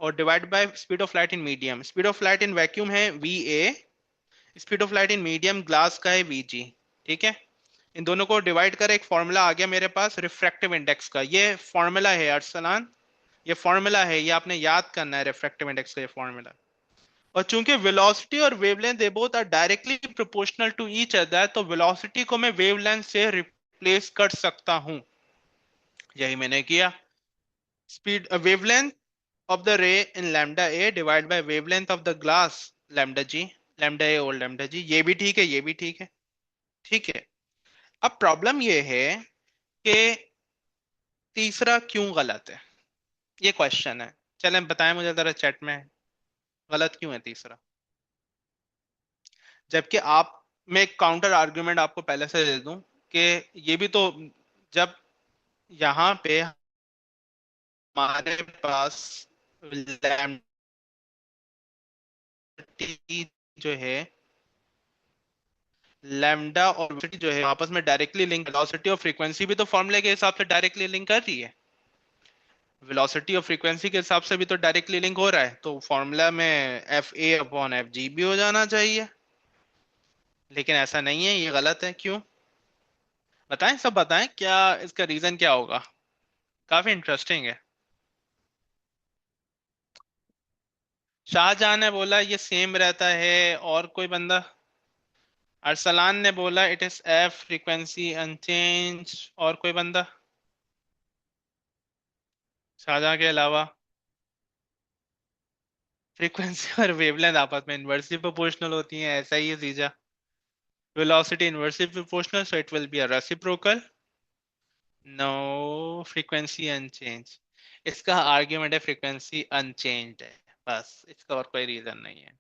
और divide by speed of light in medium. Speed of light in vacuum है V A, speed of light in medium glass का है वी जी। ठीक है, इन दोनों को डिवाइड कर एक फॉर्मूला आ गया मेरे पास रिफ्रैक्टिव इंडेक्स का। ये फॉर्मूला है अरसलान, ये फॉर्मूला है, ये आपने याद करना है रिफ्रैक्टिव इंडेक्स का ये फॉर्मूला। और चूंकि वेलोसिटी और wavelength they both are directly proportional to each other, तो वेलोसिटी को मैं वेवलेंथ से रिप्लेस कर सकता हूं। यही मैंने किया। Speed wavelength of the ray in lambda A divide by wavelength of the glass lambda G. Lambda A और लैम्डा जी, ये भी ठीक है, ये भी ठीक है। ठीक है, अब प्रॉब्लम ये है कि तीसरा क्यों गलत है, ये क्वेश्चन है। चलें बताएं मुझे जरा चैट में, गलत क्यों है तीसरा? जबकि आप, मैं एक काउंटर आर्ग्यूमेंट आपको पहले से दे दूं कि ये भी तो, जब यहाँ पे हमारे पास लैम्डा जो है लैम्डा और वेलोसिटी जो है आपस में डायरेक्टली लिंक, वेलोसिटी और फ्रीक्वेंसी भी तो फॉर्मूले के हिसाब से डायरेक्टली लिंक कर रही है, वेलोसिटी और फ्रीक्वेंसी के हिसाब से भी तो डायरेक्टली लिंक हो रहा है, तो फॉर्मूला में F A upon F G भी हो जाना चाहिए। लेकिन ऐसा नहीं है, ये गलत है, क्यों? बताएं, सब बताएं, क्या इसका रीजन क्या होगा? काफी इंटरेस्टिंग है। शाहजहां ने बोला ये सेम रहता है, और कोई बंदा? अरसलान ने बोला it is F frequency unchange, और कोई बंदा शाहजहां के अलावा? फ्रीक्वेंसी और वेवलेंथ आपस में इनवर्सली प्रोपोर्शनल होती हैं, ऐसा ही है सीधा। Velocity inversely proportional, so it will be a reciprocal. No, frequency unchange. इसका आर्ग्यूमेंट है फ्रीक्वेंसी अनचेंज्ड है, बस, इसका और कोई रीजन नहीं है।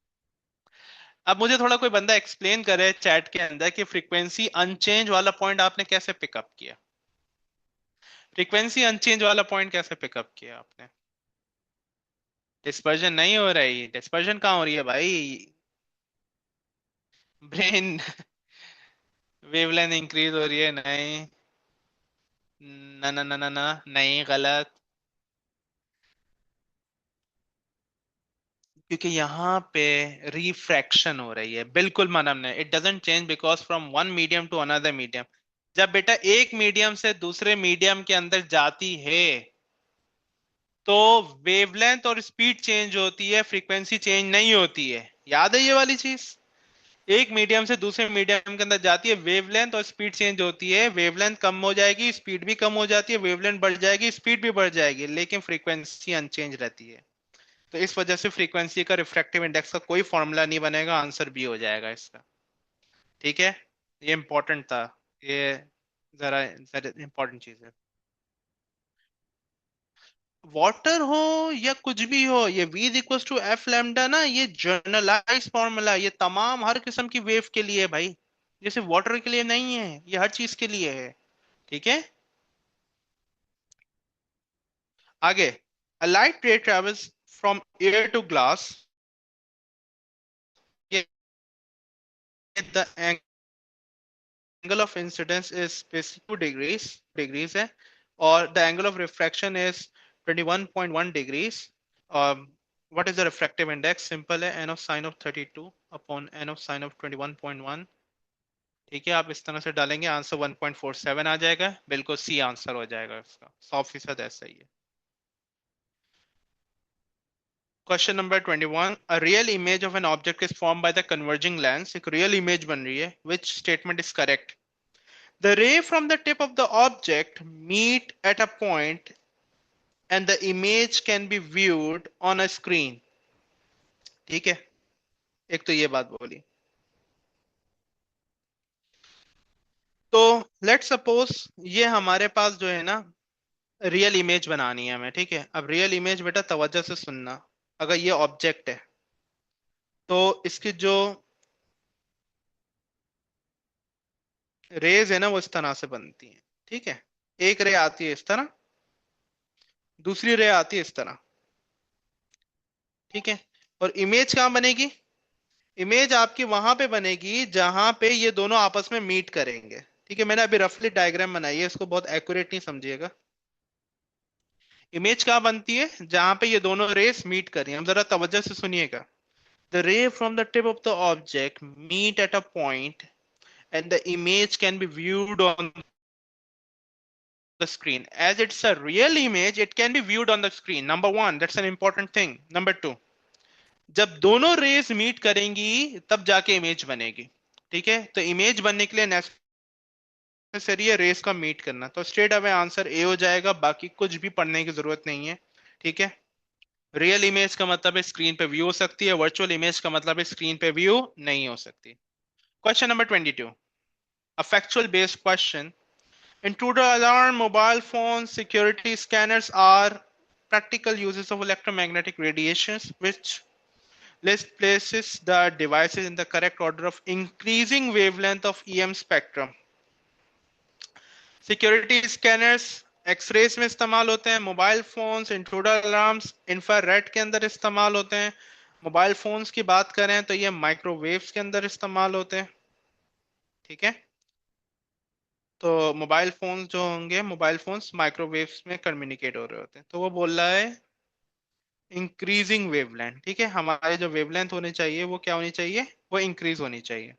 अब मुझे थोड़ा कोई बंदा एक्सप्लेन करे चैट के अंदर कि फ्रीक्वेंसी अनचेंज वाला पॉइंट आपने कैसे पिकअप किया, फ्रीक्वेंसी अनचेंज वाला पॉइंट कैसे पिकअप किया आपने? डिस्पर्जन नहीं हो रही, डिस्पर्जन कहाँ हो रही है भाई? ब्रेन वेवलेंथ इंक्रीज हो रही है, नहीं। ना ना ना ना ना, नहीं, गलत। क्योंकि यहाँ पे रिफ्रैक्शन हो रही है, बिल्कुल माना हमने, it doesn't change because from one medium to another medium. जब बेटा एक मीडियम से दूसरे मीडियम के अंदर जाती है तो वेवलेंथ और स्पीड चेंज होती है, फ्रीक्वेंसी चेंज नहीं होती है। याद है ये वाली चीज? एक मीडियम से दूसरे मीडियम के अंदर जाती है, वेवलेंथ और स्पीड चेंज होती है, वेवलेंथ कम हो जाएगी, स्पीड भी कम हो जाती है, वेवलेंथ बढ़ जाएगी, स्पीड भी बढ़ जाएगी, लेकिन फ्रीक्वेंसी अनचेंज रहती है। तो इस वजह से फ्रीक्वेंसी का रिफ्रैक्टिव इंडेक्स का कोई फॉर्मूला नहीं बनेगा, आंसर बी हो जाएगा इसका। ठीक है, ये इंपॉर्टेंट था, ये जरा जरा इंपॉर्टेंट चीज है। वाटर हो या कुछ भी हो, ये v is equal to F lambda ना, ये जनरलाइज फॉर्मूला, ये तमाम हर किस्म की वेव के लिए है भाई, ये सिर्फ वाटर के लिए नहीं है, ये हर चीज के लिए है। ठीक है, आगे। A light ray travels from air to glass, the angle of incidence is basically 2 degrees है, और the angle of refraction is 21.1 degrees. What is the refractive index? Simple है, n of sine of 32 upon n of sine of 21.1। ठीक है, आप इस तरह से डालेंगे, आंसर 1.47 आ जाएगा, बिल्कुल सी आंसर हो जाएगा इसका, 100% ऐसा ही है। Question number 21, a real image of an object is formed by the converging lens, एक real image बन रही है, which statement is correct? The ray from the tip of the object meet at a point and the image can be viewed on a screen। ठीक है, एक तो ये बात बोली। तो लेट्स सपोज ये हमारे पास जो है ना, रियल इमेज बनानी है हमें, ठीक है? अब रियल इमेज बेटा तवज्जो से सुनना, अगर ये ऑब्जेक्ट है तो इसकी जो रेज है ना वो इस तरह से बनती है, ठीक है? एक रे आती है इस तरह, दूसरी रे आती है इस तरह, ठीक है? और इमेज कहाँ बनेगी? इमेज आपकी वहां पे बनेगी जहां पे ये दोनों आपस में मीट करेंगे। ठीक है, मैंने अभी रफली डायग्राम बनाई है, इसको बहुत एक्यूरेट नहीं समझिएगा। इमेज कहाँ बनती है? जहां पे ये दोनों रेस मीट कर रही हैं। हम जरा तवज्जो से सुनिएगा। The ray from the tip of the object meet at a point and the image can be viewed on the screen. As it's a real image, it can be viewed on the screen. Number one, that's an important thing. Number two, जब दोनों race meet करेंगी तब जाके image बनेगी। ठीक है, तो image बनने के लिए नेसेसरी है रेस का मीट करना, तो स्ट्रेट अवे आंसर ए हो जाएगा, बाकी कुछ भी पढ़ने की जरूरत नहीं है। ठीक है, रियल इमेज का मतलब है स्क्रीन पे व्यू हो सकती है, वर्चुअल इमेज का मतलब है स्क्रीन पे व्यू नहीं हो सकती। Question number 22, a factual based question. Intruder alarm, mobile phones, security scanners are practical uses of electromagnetic radiations which list places the devices in the correct order of increasing wavelength of EM spectrum. Security scanners X rays में इस्तेमाल होते हैं, mobile phones intruder alarms infrared के अंदर इस्तेमाल होते हैं, mobile phones की बात करें तो ये माइक्रोवेव्स के अंदर इस्तेमाल होते हैं, ठीक है। तो मोबाइल फोन्स जो होंगे, मोबाइल फोन्स माइक्रोवेव्स में कम्युनिकेट हो रहे होते हैं। तो वो बोल रहा है इंक्रीजिंग वेवलेंथ, ठीक है, हमारी जो वेवलेंथ होनी चाहिए वो क्या होनी चाहिए, वो इंक्रीज होनी चाहिए।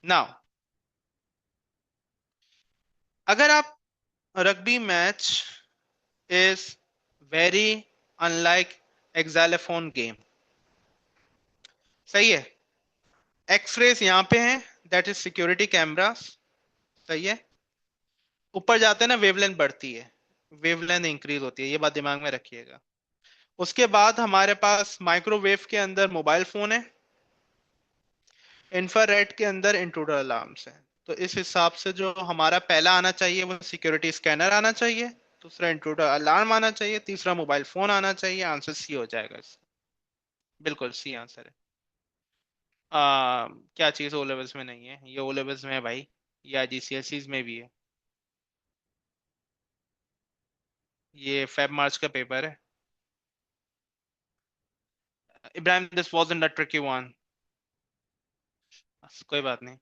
नाउ अगर आप, rugby match is very unlike xylophone game, सही है। एक्सरेस यहाँ पे है, दैट इज सिक्योरिटी कैमरा, सही है। ऊपर जाते हैं ना वेवलेंथ बढ़ती है, वेवलेंथ इंक्रीज होती है, ये बात दिमाग में रखिएगा। उसके बाद हमारे पास माइक्रोवेव के अंदर मोबाइल फोन है, इंफ्रारेड के अंदर इंट्रूडर अलार्म्स है। तो इस हिसाब से जो हमारा पहला आना चाहिए वो सिक्योरिटी स्कैनर आना चाहिए, दूसरा इंट्रूडर अलार्म आना चाहिए, तीसरा मोबाइल फोन आना चाहिए। आंसर सी हो जाएगा इसका। बिल्कुल सी आंसर है। क्या चीज ओ लेवल्स में नहीं है, ये ओ लेवल्स में है भाई, या जीसीएसई में भी है। ये फेब मार्च का पेपर है। Ibrahim, this wasn't a tricky one. कोई बात नहीं।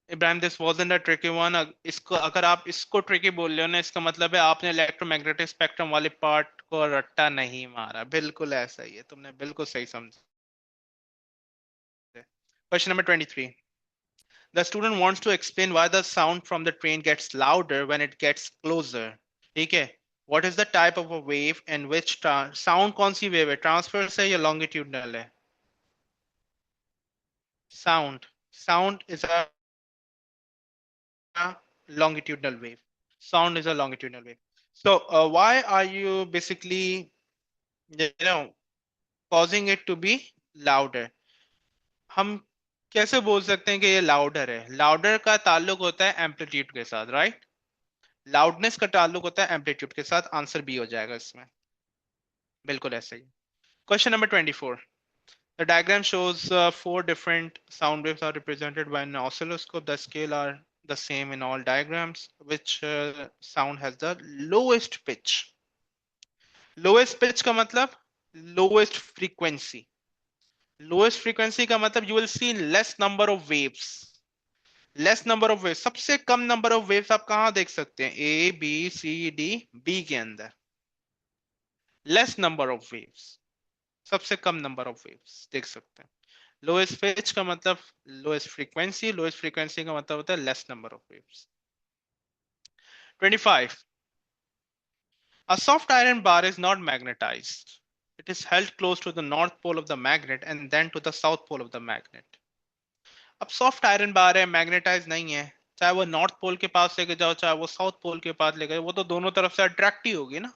Ibrahim, this wasn't a tricky one. इसको अगर आप इसको ट्रिकी बोल रहे हो ना, इसका मतलब है आपने इलेक्ट्रोमैग्नेटिक स्पेक्ट्रम वाले पार्ट को रट्टा नहीं मारा। बिल्कुल ऐसा ही है, तुमने बिल्कुल सही समझा। Question number 23। The student wants to explain why the sound from the train gets louder when it gets closer. ठीक है। What is the type of a wave and which sound कौन सी wave है, ट्रांसवर्स है या longitudinal है? Sound. Sound is a longitudinal wave. Sound is a longitudinal wave. So why are you basically, causing it to be louder? हम कैसे बोल सकते हैं कि ये लाउडर है? लाउडर का ताल्लुक होता है एम्पलीट्यूड के साथ, राइट। लाउडनेस का ताल्लुक होता है एम्पलीट्यूड के साथ। आंसर बी हो जाएगा इसमें। बिल्कुल ऐसे ही। Question number 24। The diagram shows four different sound waves are represented by an oscilloscope. The scale are the same in all diagrams. Which sound has the lowest pitch? Lowest pitch का मतलब lowest frequency. Lowest frequency का मतलब you will see less number of waves. Less number of waves, सबसे कम number of waves आप कहाँ देख सकते हैं? A, B, C, D, B के अंदर लेस नंबर ऑफ वेव्स, सबसे कम नंबर ऑफ वेव्स देख सकते हैं। लोएस्ट पिच का मतलब लोएस्ट फ्रीक्वेंसी, लोएस्ट फ्रीक्वेंसी का मतलब होता है less number of waves. 25। A soft iron bar is not magnetized. It is held close to the north pole of the magnet and then to the south pole of the magnet. अब soft iron bar है, magnetise नहीं है, चाहे वो north pole के पास लेके जाओ चाहे वो साउथ पोल के पास लेके जाओ, वो तो दोनों तरफ से अट्रैक्ट ही होगी ना।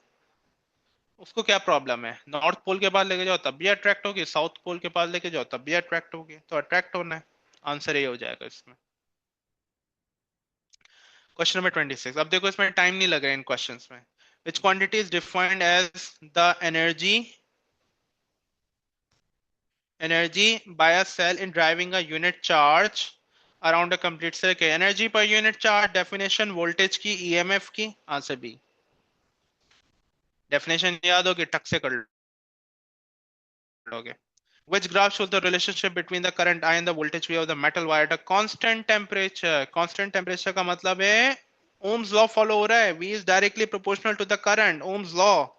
उसको क्या प्रॉब्लम है? नॉर्थ पोल के पास लेके जाओ तब भी अट्रैक्ट होगी, साउथ पोल के पास लेके जाओ तब भी अट्रैक्ट होगी, तो अट्रैक्ट होना है। आंसर ये हो जाएगा इसमें। Question number 26। अब देखो इसमें टाइम नहीं लग रहा इन क्वेश्चंस में। Which quantity is defined as the energy by a cell in driving a unit charge around a complete circuit? Energy per unit charge, definition voltage की, ईएमएफ की। Answer B. डेफिनेशन याद हो कि टक से कर लोगे। Which graph shows the relationship between the current I and the voltage wave of the metal wire at a constant temperature? Constant temperature का मतलब है Ohm's law follow हो रहा है। V is directly proportional to the current. Ohm's law.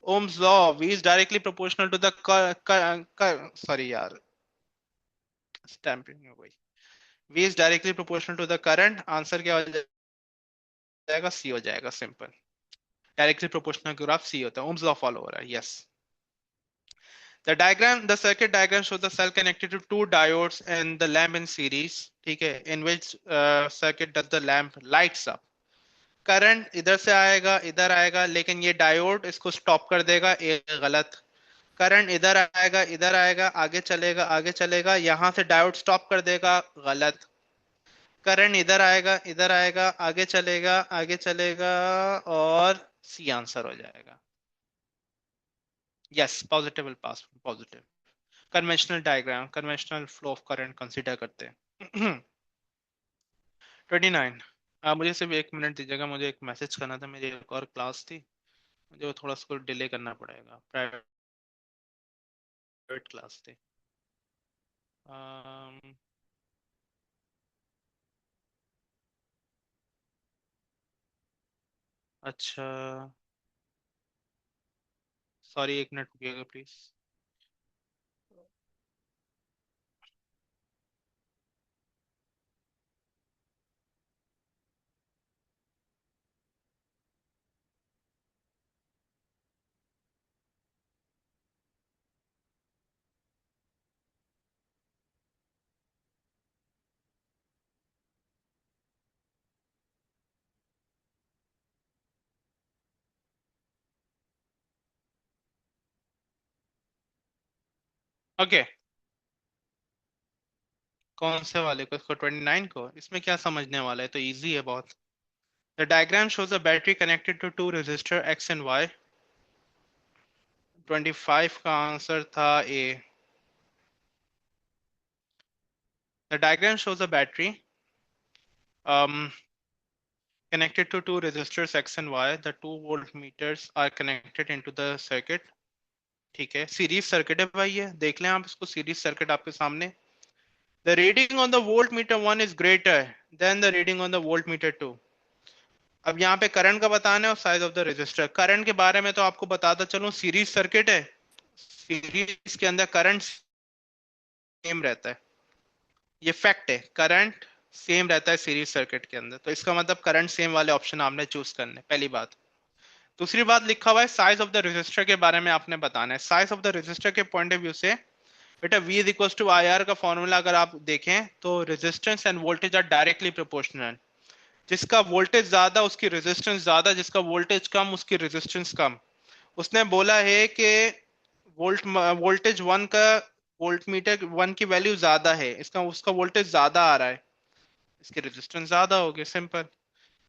Ohm's law. V is directly proportional to the sorry यार, stamping हो गई। V is directly proportional to the current. Answer क्या हो जाएगा? सी हो जाएगा, सिंपल। डायरेक्टली प्रोपोर्शनल ग्राफ सी होता है। Ohm's law follow हो रहा है, yes. The circuit diagram shows the cell connected to two diodes and the lamp in series. ठीक है, in which circuit does the lamp lights up? Current इधर से आएगा इधर आएगा, लेकिन ये डायोड इसको स्टॉप कर देगा, एक गलत। करंट इधर आएगा आगे चलेगा, यहां से डायोड स्टॉप कर देगा, गलत। करंट इधर आएगा आगे चलेगा, और सी आंसर हो जाएगा। Yes, positive will pass, positive. Conventional diagram, conventional flow of current consider करते हैं। 29। आप मुझे सिर्फ 1 मिनट दीजिएगा, मुझे एक मैसेज करना था, मेरी एक और क्लास थी, मुझे वो थोड़ा सा डिले करना पड़ेगा, प्राइवेट क्लास थे। अम, अच्छा, सॉरी, एक मिनट रुकिएगा प्लीज। ओके, कौन से वाले को? इसको 29 को? इसमें क्या समझने वाला है, तो इजी है बहुत। The diagram shows a battery connected to two resistor X and Y. 25 का आंसर था A. The diagram shows a battery connected to two resistors X and Y. The two voltmeters are connected into the circuit. ठीक है, series circuit है भाई, ये देख लें आप इसको, सीरीज सर्किट आपके सामने। The reading on the voltmeter one is greater than the reading on the voltmeter two. अब यहाँ पे करंट का बताना है और size of the resistor. Current के बारे में तो आपको बताता चलूं, सीरीज सर्किट है, सीरीज के अंदर करंट सेम रहता है, ये फैक्ट है, करंट सेम रहता है सीरीज सर्किट के अंदर, तो इसका मतलब करंट सेम वाले ऑप्शन आपने चूज करने, पहली बात। दूसरी बात लिखा हुआ है साइज ऑफ द रेजिस्टर के बारे में आपने बताना है। साइज ऑफ द रेजिस्टर के पॉइंट ऑफ व्यू से बेटा V is equal to I R का फॉर्मूला अगर आप देखें तो resistance and voltage are directly proportional. जिसका वोल्टेज ज्यादा उसकी रेजिस्टेंस ज्यादा, जिसका वोल्टेज कम उसकी रेजिस्टेंस कम। उसने बोला है कि वोल्टेज वन का, वोल्ट मीटर वन की वैल्यू ज्यादा है, इसका उसका वोल्टेज ज्यादा आ रहा है, इसकी रेजिस्टेंस ज्यादा होगी, सिंपल।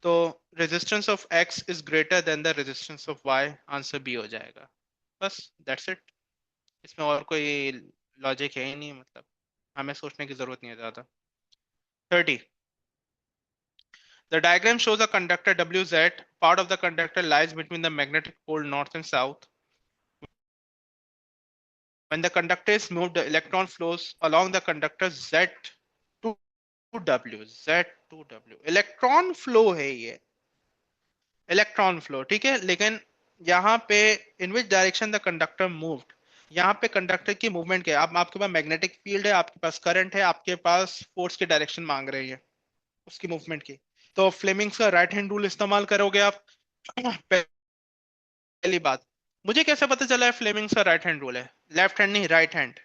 तो resistance of X is greater than the resistance of Y, answer B हो जाएगा। बस, दैट्स इट। इसमें और कोई लॉजिक है ही नहीं, मतलब हमें सोचने की जरूरत नहीं है ज्यादा। 30, the diagram shows a conductor WZ. Part of the conductor lies between the magnetic pole north and south. When the conductor is moved, the electron flows along the conductor Z to W, Z to W। Electron flow है ये, electron flow, ठीक है। लेकिन यहाँ पे in which direction the conductor moved, यहाँ पे conductor की मूवमेंट क्या है? आप, आपके पास मैग्नेटिक फील्ड है, आपके पास करंट है, आपके पास फोर्स की डायरेक्शन मांग रही है उसकी मूवमेंट की। तो फ्लेमिंग्स का राइट हैंड रूल इस्तेमाल करोगे आप। पहली बात, मुझे कैसे पता चला है फ्लेमिंग्स का राइट हैंड रूल है? लेफ्ट हैंड नहीं, right hand.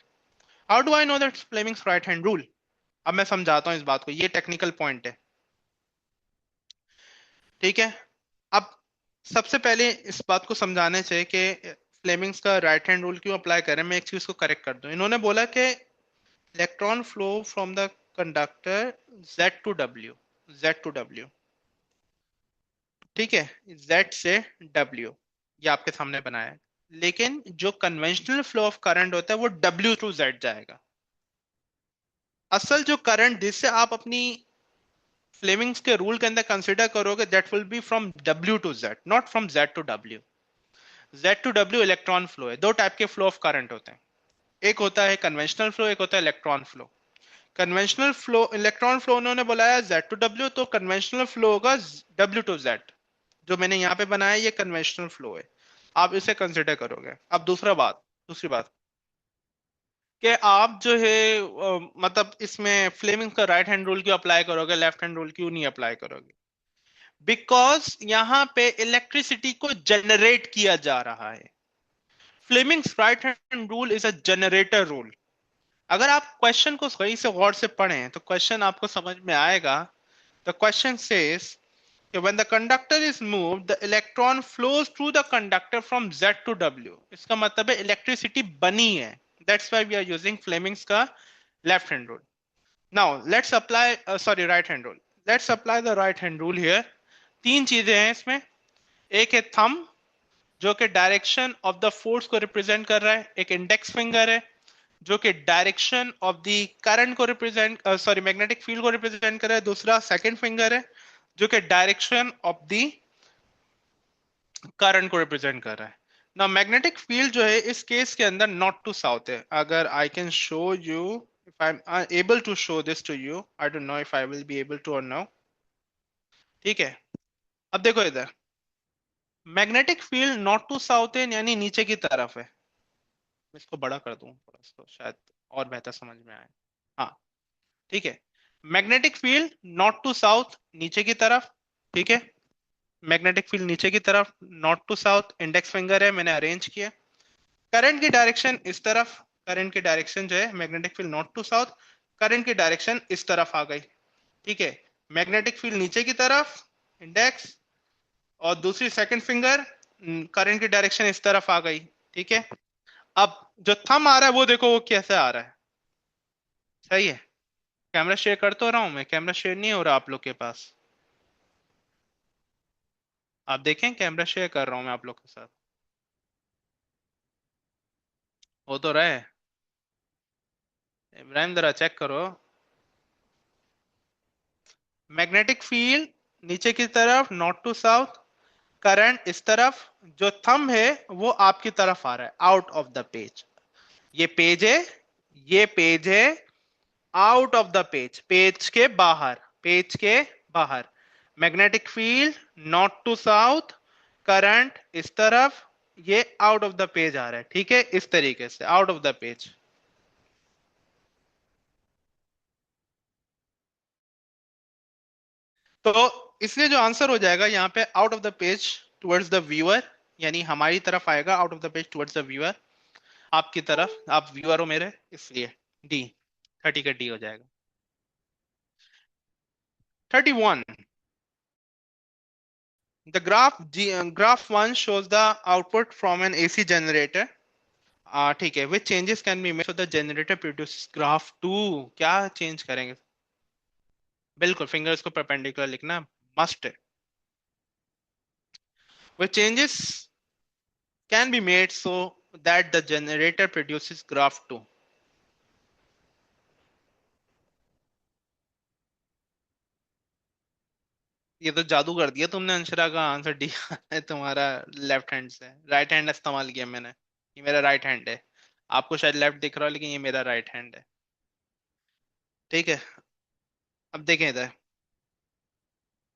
How do I know that Fleming's right hand rule? अब मैं समझाता हूँ इस बात को, ये टेक्निकल पॉइंट है, ठीक है। अब सबसे पहले इस बात को समझाने से कि फ्लेमिंग्स का राइट हैंड रूल क्यों अप्लाई करें, मैं एक चीज को करेक्ट कर दूं। इन्होंने बोला कि electron flow from the conductor Z to W, Z to W, ठीक है, Z से W, ये आपके सामने बनाया है। लेकिन जो कन्वेंशनल फ्लो ऑफ करंट होता है वो W टू Z जाएगा। असल जो करंट जिससे आप अपनी फ्लेमिंग्स के रूल के अंदर कंसिडर करोगे, that will be from W to Z, not from Z to W। Z to W electron flow है। दो टाइप के फ्लो ऑफ करंट होते हैं, एक होता है कन्वेंशनल फ्लो, एक होता है electron flow. Conventional flow, electron flow उन्होंने बुलाया Z टू W, तो कन्वेंशनल फ्लो होगा W टू Z। जो मैंने यहाँ पे बनाया ये कन्वेंशनल फ्लो है, आप इसे कंसिडर करोगे। अब दूसरी बात कि आप जो है मतलब इसमें फ्लेमिंग का राइट हैंड रूल क्यों अप्लाई करोगे, लेफ्ट हैंड रूल क्यों नहीं अप्लाई करोगे? बिकॉज यहाँ पे इलेक्ट्रिसिटी को जनरेट किया जा रहा है। Fleming's right hand rule is a generator rule. अगर आप क्वेश्चन को सही से गौर से पढ़ें तो क्वेश्चन आपको समझ में आएगा। The question says when the conductor is moved the electron flows through the conductor from Z to W। इसका मतलब है इलेक्ट्रिसिटी बनी है, that's why we are using Fleming's का left hand rule। now let's apply sorry right hand rule, let's apply the right hand rule here। तीन चीजें हैं इसमें, एक है थंब जो कि डायरेक्शन ऑफ द फोर्स को रिप्रेजेंट कर रहा है, एक इंडेक्स फिंगर है जो कि डायरेक्शन ऑफ द करंट को रिप्रेजेंट, सॉरी मैग्नेटिक फील्ड को रिप्रेजेंट कर रहा है, दूसरा सेकंड फिंगर है जो कि डायरेक्शन ऑफ द करंट को रिप्रेजेंट कर रहा है ना। मैग्नेटिक फील्ड जो है इस केस के अंदर नॉट टू साउथ है। अगर I can show you, if I am able to show this to you, I don't know if I will be able to और नो। ठीक है, अब देखो इधर, magnetic field north to south है यानी नीचे की तरफ है। मैं इसको बड़ा कर दूं थोड़ा सा, शायद और बेहतर समझ में आए। हाँ, ठीक है। Magnetic field north to south, नीचे की तरफ। ठीक है, मैग्नेटिक फील्ड नीचे की तरफ, north to south, index finger है, मैंने अरेंज किया। करंट की डायरेक्शन इस तरफ, करंट की डायरेक्शन जो है magnetic field north to south, current की डायरेक्शन इस तरफ आ गई। ठीक है, मैग्नेटिक फील्ड नीचे की तरफ, इंडेक्स, और दूसरी सेकंड फिंगर, करंट की डायरेक्शन इस तरफ आ गई। ठीक है, अब जो थंब आ रहा है वो देखो वो कैसे आ रहा है। सही है, कैमरा शेयर कर तो रहा हूं मैं, कैमरा शेयर नहीं हो रहा आप लोग के पास? आप देखें, कैमरा शेयर कर रहा हूं मैं आप लोग के साथ, हो तो रहा है। इब्राहिम जरा चेक करो। मैग्नेटिक फील्ड नीचे की तरफ, नॉर्थ टू साउथ, करंट इस तरफ, जो थंब है वो आपकी तरफ आ रहा है, आउट ऑफ द पेज। ये पेज है, ये पेज है, out of the page, page के बाहर, पेज के बाहर। Magnetic field north to south, current इस तरफ, ये आउट ऑफ द पेज आ रहा है। ठीक है, इस तरीके से आउट ऑफ द पेज। तो इसलिए जो आंसर हो जाएगा यहाँ पे, out of the page towards the viewer, यानी हमारी तरफ आएगा, out of the page towards the viewer, आपकी तरफ, आप व्यूअर हो मेरे, इसलिए डी, 30 का डी हो जाएगा। 31, the graph 1 shows the output from an AC generator। ठीक है, which changes can be made so the generator produces graph 2? क्या चेंज करेंगे? बिल्कुल, फिंगर्स को परपेंडिकुलर लिखना मस्ट है। which changes can be made so that the generator produces graph 2? ये तो जादू कर दिया तुमने, अंशरा का आंसर डी है तुम्हारा। लेफ्ट हैंड से राइट हैंड इस्तेमाल किया मैंने, ये मेरा राइट हैंड है। आपको शायद लेफ्ट दिख रहा हो, लेकिन ये मेरा राइट हैंड है। ठीक है, अब देखें इधर।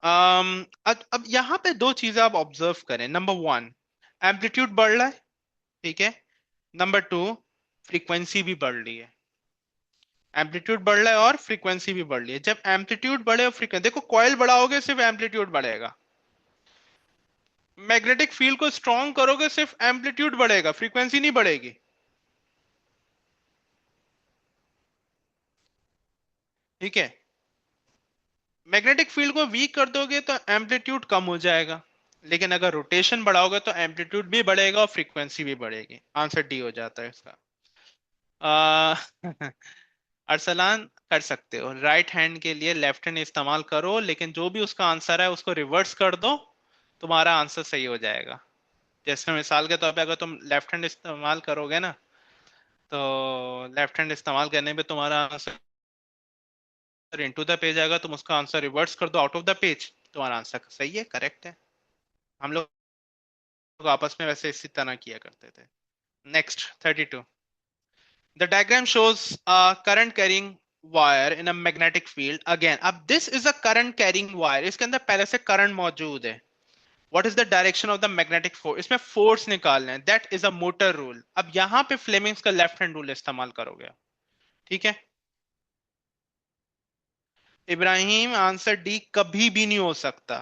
अब यहाँ पे दो चीजें आप ऑब्जर्व करें। नंबर वन, एम्पलीट्यूड बढ़ रहा है। ठीक है, नंबर टू, फ्रीक्वेंसी भी बढ़ रही है। एम्पलीट्यूड बढ़ रहा है और फ्रीक्वेंसी भी बढ़ रही है। जब एम्पलीट्यूड बढ़े और फ्रीक्वेंसी, देखो कॉइल बढ़ाओगे सिर्फ एम्पलीट्यूड बढ़ेगा, मैग्नेटिक फील्ड को स्ट्रॉन्ग करोगे सिर्फ एम्पलीट्यूड बढ़ेगा, फ्रीक्वेंसी नहीं बढ़ेगी। ठीक है, मैग्नेटिक फील्ड को वीक कर दोगे तो एम्पलीट्यूड कम हो जाएगा, लेकिन अगर रोटेशन बढ़ाओगे तो एम्पलीट्यूड भी बढ़ेगा और फ्रीक्वेंसी भी बढ़ेगी। आंसर डी हो जाता है इसका। आ, अरसलान, कर सकते हो, राइट हैंड के लिए लेफ्ट हैंड इस्तेमाल करो, लेकिन जो भी उसका आंसर है उसको रिवर्स कर दो, तुम्हारा आंसर सही हो जाएगा। जैसे मिसाल के तौर पे अगर तुम लेफ्ट हैंड इस्तेमाल करोगे ना, तो लेफ्ट हैंड इस्तेमाल करने पे तुम्हारा आंसर इनटू द पेज आएगा, तुम उसका आंसर रिवर्स कर दो आउट ऑफ द पेज, तुम्हारा आंसर सही है, करेक्ट है। हम लोग आपस में वैसे इसी तरह किया करते थे। Next 32, the diagram shows a current carrying wire in a magnetic field again। अब this is a current carrying wire, इसके अंदर पहले से करंट मौजूद है। what is the direction of the magnetic force, इसमें फोर्स निकालना है, that is a motor rule। अब यहाँ पे फ्लेमिंग्स का लेफ्ट हैंड रूल इस्तेमाल करोगे। ठीक है, इब्राहिम आंसर डी कभी भी नहीं हो सकता।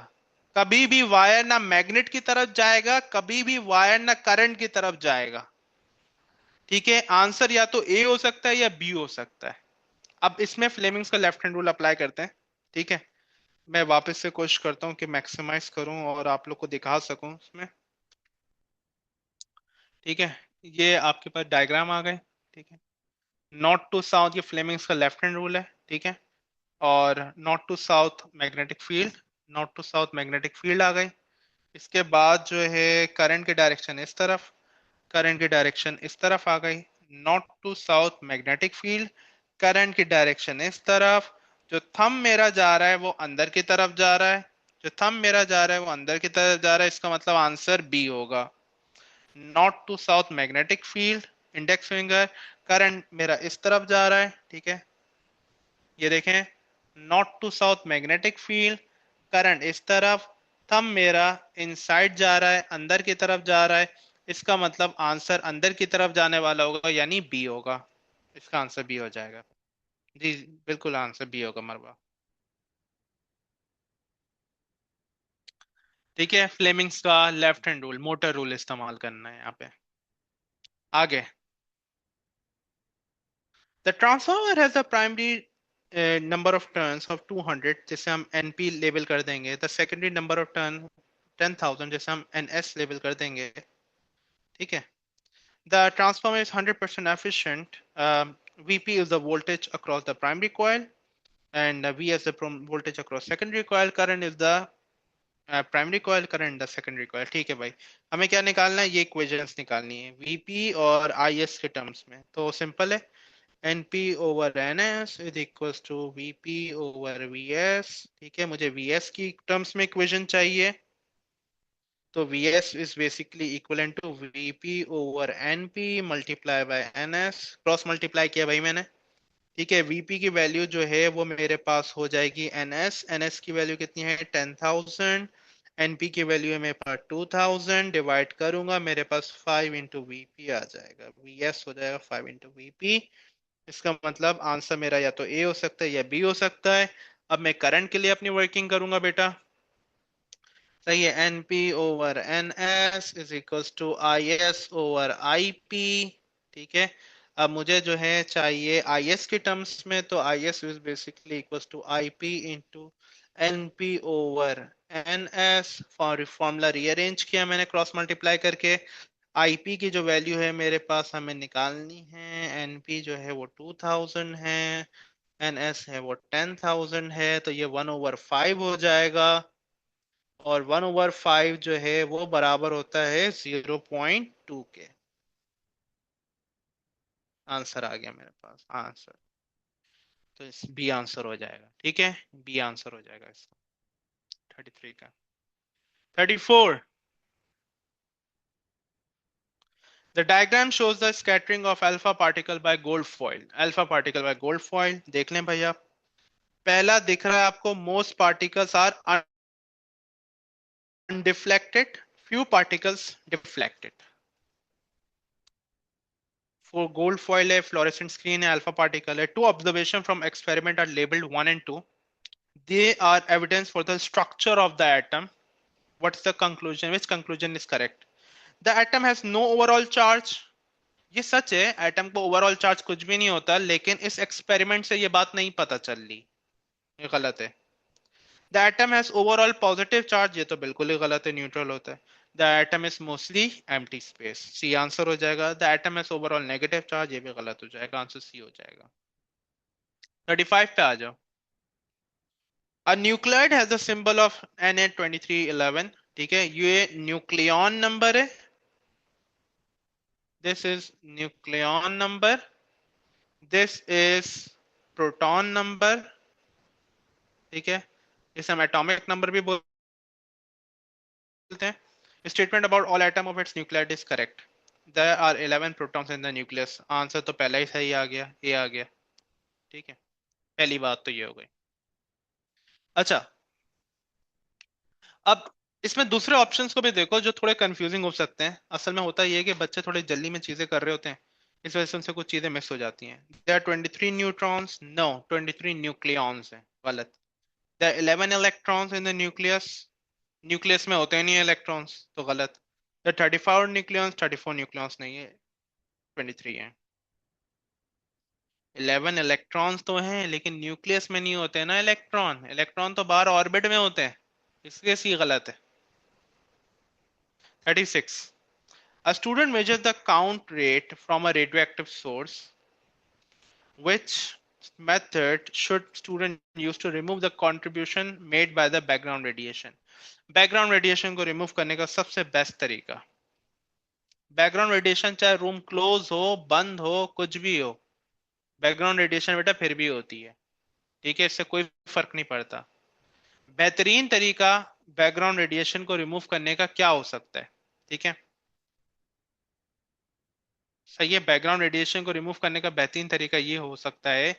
कभी भी वायर ना मैग्नेट की तरफ जाएगा, कभी भी वायर ना करंट की तरफ जाएगा। ठीक है, आंसर या तो ए हो सकता है या बी हो सकता है। अब इसमें फ्लेमिंग्स का लेफ्ट हैंड रूल अप्लाई करते हैं। ठीक है, मैं वापस से कोशिश करता हूँ कि मैक्सिमाइज करूं और आप लोग को दिखा सकूं इसमें। ठीक है, ये आपके पास डायग्राम आ गए। ठीक है, नॉर्थ टू साउथ ये फ्लेमिंग्स का लेफ्ट हैंड रूल है। ठीक है, और north to south magnetic field, north to south magnetic field आ गई। इसके बाद जो है करंट की डायरेक्शन इस तरफ, करंट की डायरेक्शन इस तरफ आ गई। North to south magnetic field, current की डायरेक्शन इस तरफ, जो थंब मेरा जा रहा है वो अंदर की तरफ जा रहा है। जो थंब मेरा जा रहा है वो अंदर की तरफ जा रहा है, इसका मतलब आंसर बी होगा। North to south magnetic field, index finger, current मेरा इस तरफ जा रहा है, ठीक है, ये देखें, north to south magnetic field, current इस तरफ, थंब मेरा इनसाइड जा रहा है, अंदर की तरफ जा रहा है, इसका मतलब आंसर अंदर की तरफ जाने वाला होगा, यानी बी होगा। इसका आंसर बी हो जाएगा। जी बिल्कुल आंसर बी होगा मरवा। ठीक है, फ्लेमिंग्स का left hand rule, motor rule इस्तेमाल करना है यहाँ पे। आगे, the transformer has a primary number of turns of 200, जिसे हम एनपी लेबल कर देंगे। The secondary number of turn 10,000, जिसे हम एनएस लेबल कर देंगे। ठीक है, the transformer is 100% efficient. VP is the voltage across the primary coil, and V is the voltage across secondary coil. Current is the primary coil, current the secondary coil. ठीक है भाई, हमें क्या निकालना है, ये इक्वेशंस निकालनी है वीपी और आईएस के टर्म्स में। तो सिंपल है, NP over NS is equals to VP over VS. ठीक है, मुझे वीएस की टर्म्स में इक्वेशन चाहिए, तो VS is basically equivalent to VP over NP multiply by NS, cross multiply किया भाई मैंने। ठीक है, वीपी की वैल्यू जो है वो मेरे पास हो जाएगी एनएस, एनएस की वैल्यू कितनी है 10,000, एनपी की वैल्यू है मेरे पास 2,000, डिवाइड करूंगा मेरे पास 5 इंटू वीपी आ जाएगा, वीएस हो जाएगा 5 इंटू वीपी। इसका मतलब आंसर मेरा या तो ए हो सकता है या बी हो सकता है। अब मैं करंट के लिए अपनी वर्किंग करूंगा बेटा। सही है, N P over N S is equals to I S over I P. ठीक है, अब मुझे जो है चाहिए आई एस के टर्म्स में, तो I S is basically equals to I P into N P over N S. Formula rearrange किया मैंने क्रॉस मल्टीप्लाई करके। आईपी की जो वैल्यू है मेरे पास हमें निकालनी है, एनपी जो है वो 2,000 है, एनएस है वो 10,000 है, तो ये 1/5 हो जाएगा। और 1/5 जो है वो बराबर होता है 0.2 के। आंसर आ गया मेरे पास आंसर, तो इस बी आंसर हो जाएगा। ठीक है, बी आंसर हो जाएगा इसका 33 का। 34, the diagram shows the scattering of alpha particle by gold foil, alpha particle by gold foil। देख लें भैया, पहला दिख रहा है आपको, most particles are undeflected, few particles deflected। For gold foil है, fluorescent screen है, alpha particle है। Two observation from experiment are labeled 1 and 2. They are evidence for the structure of the atom. What's the conclusion? Which conclusion is correct? The atom has no overall charge. ये सच है, atom को overall charge कुछ भी नहीं होता, लेकिन इस experiment से ये बात नहीं पता चल रही, ये गलत है। The atom has overall positive charge, ये तो बिल्कुल ही गलत है, न्यूट्रल होता है। The atom is mostly empty space, C answer हो जाएगा। The atom has overall negative charge, ये भी गलत हो जाएगा, आंसर सी हो जाएगा। 35 पे आ जाओ। A nuclide has the symbol of Na2311। ठीक है, ये न्यूक्लियन नंबर है, this is nucleon number, this is proton number. ठीक है, इसे हम एटॉमिक नंबर भी बोलते हैं। Statement about all atom of its nuclide is correct. There are 11 protons in the nucleus. Answer तो पहला ही सही आ गया, ए आ गया। ठीक है, पहली बात तो ये हो गई। अच्छा, अब इसमें दूसरे ऑप्शंस को भी देखो जो थोड़े कंफ्यूजिंग हो सकते हैं। असल में होता यह है कि बच्चे थोड़े जल्दी में चीजें कर रहे होते हैं, इस वजह से उनसे कुछ चीजें मिस हो जाती हैं। There are 23 neutrons, no 23 nucleons हैं, गलत। There are 11 electrons in the nucleus, nucleus में होते नहीं है इलेक्ट्रॉन्स, तो गलत। देयर 34 न्यूक्लियॉन्स, 34 न्यूक्लियॉन्स नहीं है, 23 है। 11 इलेक्ट्रॉन्स तो हैं, लेकिन न्यूक्लियस में नहीं होते हैं ना इलेक्ट्रॉन, इलेक्ट्रॉन तो बाहर ऑर्बिट में होते हैं, इसलिए सी गलत है। 36, a student measures the count rate from a radioactive source. Which method should student use to remove the contribution made by the background radiation? Background radiation को रिमूव करने का सबसे बेस्ट तरीका, बैकग्राउंड रेडिएशन चाहे रूम क्लोज हो, बंद हो, कुछ भी हो, बैकग्राउंड रेडिएशन बेटा फिर भी होती है। ठीक है, इससे कोई फर्क नहीं पड़ता। बेहतरीन तरीका बैकग्राउंड रेडिएशन को रिमूव करने का क्या हो सकता है? ठीक है, सही है। बैकग्राउंड रेडिएशन को रिमूव करने का बेहतरीन तरीका ये हो सकता है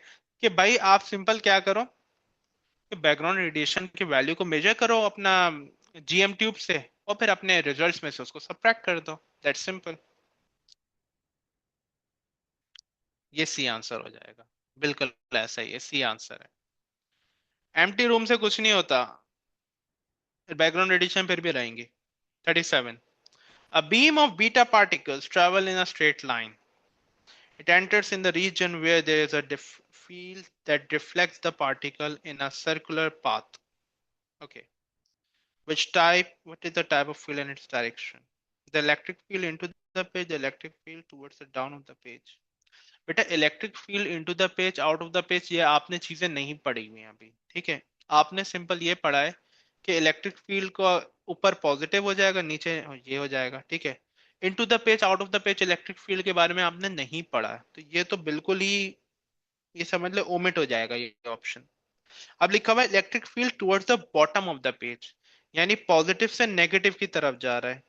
कि भाई आप सिंपल क्या करो कि बैकग्राउंड रेडिएशन की वैल्यू को मेजर करो अपना जीएम ट्यूब से, और फिर अपने रिजल्ट्स में से उसको सब्ट्रैक्ट कर दो। That's simple. ये सी आंसर हो जाएगा। बिल्कुल ऐसा ही है, सी आंसर है। एम्प्टी रूम से कुछ नहीं होता, बैकग्राउंड रेडिएशन फिर भी रहेंगे। 37, a beam of beta particles travel in a straight line. It enters in the region where there is a field that reflects the particle in a circular path. Okay. What is the type of field and its direction? The electric field into the page, the electric field towards the down of the page. बेटा electric field into the page, out of the page, ये आपने चीजें नहीं पढ़ी हुई हैं अभी। ठीक है, आपने सिंपल ये पढ़ा है कि इलेक्ट्रिक फील्ड को ऊपर पॉजिटिव हो जाएगा, नीचे ये हो जाएगा। ठीक है, into the page, out of the page electric field के बारे में आपने नहीं पढ़ा है, तो ये तो बिल्कुल ही, ये समझ लो ओमिट हो जाएगा ये ऑप्शन। अब लिखा हुआ है electric field towards the bottom of the page, यानी पॉजिटिव से नेगेटिव की तरफ जा रहा है।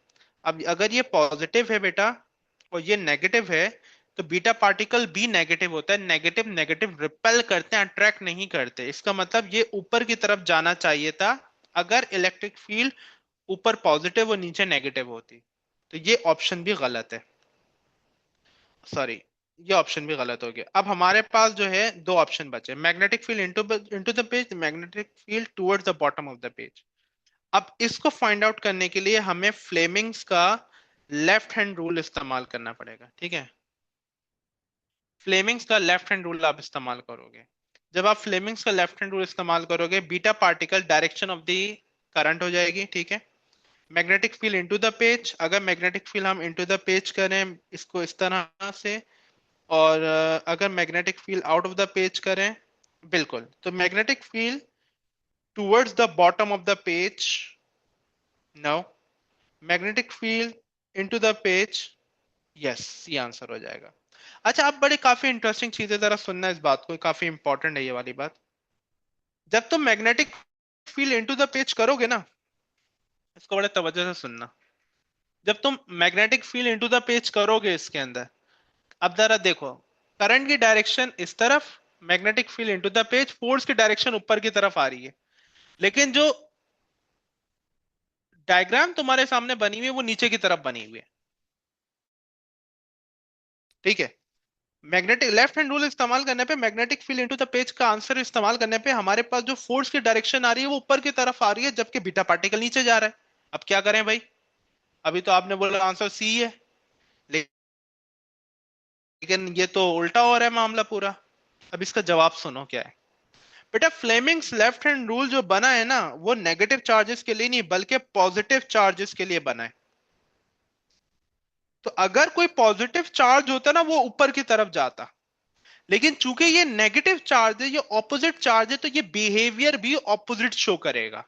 अब अगर ये पॉजिटिव है बेटा और ये नेगेटिव है, तो बीटा पार्टिकल भी नेगेटिव होता है। नेगेटिव नेगेटिव रिपेल करते हैं, अट्रैक्ट नहीं करते। इसका मतलब ये ऊपर की तरफ जाना चाहिए था अगर इलेक्ट्रिक फील्ड ऊपर पॉजिटिव और नीचे नेगेटिव होती। तो ये ऑप्शन भी गलत है, सॉरी, ये ऑप्शन भी गलत हो गया। अब हमारे पास जो है दो ऑप्शन बचे, magnetic field into the page, magnetic field towards the bottom of the page. अब इसको फाइंड आउट करने के लिए हमें फ्लेमिंग्स का लेफ्ट हैंड रूल इस्तेमाल करना पड़ेगा। ठीक है, फ्लेमिंग्स का लेफ्ट हैंड रूल आप इस्तेमाल करोगे। जब आप फ्लेमिंग्स का लेफ्ट हैंड रूल इस्तेमाल करोगे, beta particle direction of the current हो जाएगी। ठीक है, magnetic field into the page, अगर मैग्नेटिक फील्ड हम इनटू द पेज करें इसको इस तरह से, और अगर magnetic field out of the page करें, बिल्कुल, तो magnetic field towards the bottom of the page, no, magnetic field into the page, yes, ये आंसर हो जाएगा। अच्छा, अब बड़े काफी इंटरेस्टिंग चीज है, जरा सुनना इस बात को, काफी इंपॉर्टेंट है ये वाली बात। जब तुम magnetic field into the page करोगे ना, इसको बड़े तवज्जो से सुनना, जब तुम magnetic field into the page करोगे इसके अंदर, अब जरा देखो, करंट की डायरेक्शन इस तरफ, magnetic field into the page, force की डायरेक्शन ऊपर की तरफ आ रही है, लेकिन जो डायग्राम तुम्हारे सामने बनी हुई है वो नीचे की तरफ बनी हुई है। ठीक है, मैग्नेटिक लेफ्ट हैंड रूल इस्तेमाल करने पे, magnetic field into the page का आंसर इस्तेमाल करने पे हमारे पास जो फोर्स की डायरेक्शन आ रही है वो ऊपर की तरफ आ रही है, जबकि बीटा पार्टिकल नीचे जा रहा है। अब क्या करें भाई? अभी तो आपने बोला आंसर सी है, लेकिन ये तो उल्टा हो रहा है मामला पूरा। अब इसका जवाब सुनो क्या है। बेटा फ्लेमिंग्स लेफ्ट हैंड रूल जो बना है ना, वो नेगेटिव चार्जेस के लिए नहीं बल्कि पॉजिटिव चार्जेस के लिए बना है। तो अगर कोई पॉजिटिव चार्ज होता ना वो ऊपर की तरफ जाता, लेकिन चूंकि ये नेगेटिव चार्ज है, ये ऑपोजिट चार्ज है, तो ये बिहेवियर भी ऑपोजिट शो करेगा।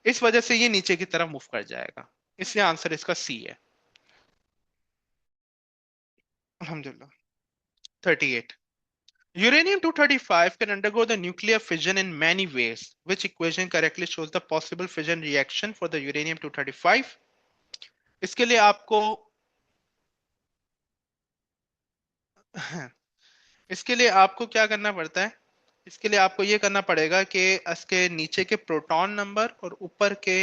इस वजह से ये नीचे की तरफ मूव कर जाएगा। इसलिए आंसर इसका सी है। अल्हम्दुलिल्लाह। 38, uranium 235 can undergo the nuclear fission in many ways. Which equation correctly shows the possible fission reaction for the uranium 235? इसके लिए आपको इसके लिए आपको क्या करना पड़ता है? इसके लिए आपको ये करना पड़ेगा कि इसके नीचे के प्रोटॉन नंबर और ऊपर के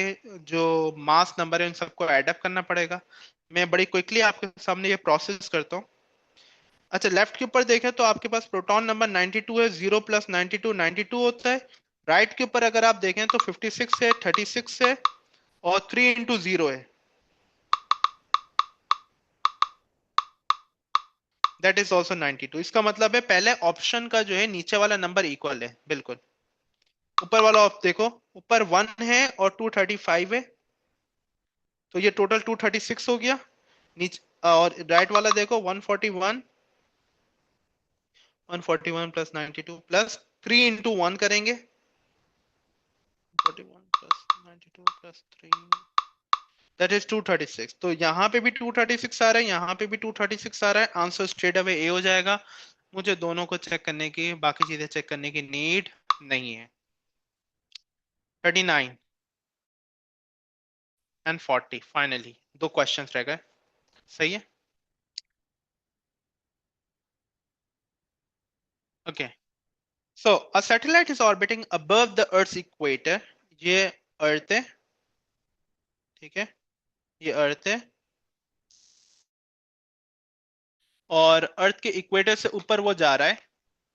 जो मास नंबर है उन सबको ऐड अप करना पड़ेगा। मैं बड़ी क्विकली आपके सामने ये प्रोसेस करता हूँ। अच्छा, लेफ्ट के ऊपर देखें तो आपके पास प्रोटॉन नंबर 92 है, 0 प्लस 92 92 होता है। राइट के ऊपर अगर आप देखें तो 56 है, 36 है, और 3 इंटू 0 है, दैट इज ऑल्सो 92। इसका मतलब है पहले ऑप्शन का जो है नीचे वाला नंबर इक्वल है, बिल्कुल। ऊपर वाला आप देखो, ऊपर 1 है और 235 है, तो ये टोटल 236 हो गया। नीचे और राइट वाला देखो 141, 141 प्लस 92 प्लस 3 इंटू 1 करेंगे, 41 प्लस 92 प्लस 3, दैट इज 236। तो यहाँ पे भी 236 आ रहा है, यहाँ पे भी 236 आ रहा है। आंसर स्ट्रेट अवे ए हो जाएगा। मुझे दोनों को चेक करने की, बाकी चीजें चेक करने की नीड नहीं है। 39 एंड 40, फाइनली दो क्वेश्चंस रह गए। सही है। Okay, so a satellite is orbiting above the earth's equator. ये अर्थ है, ठीक है, ये अर्थ है, और अर्थ के इक्वेटर से ऊपर वो जा रहा है,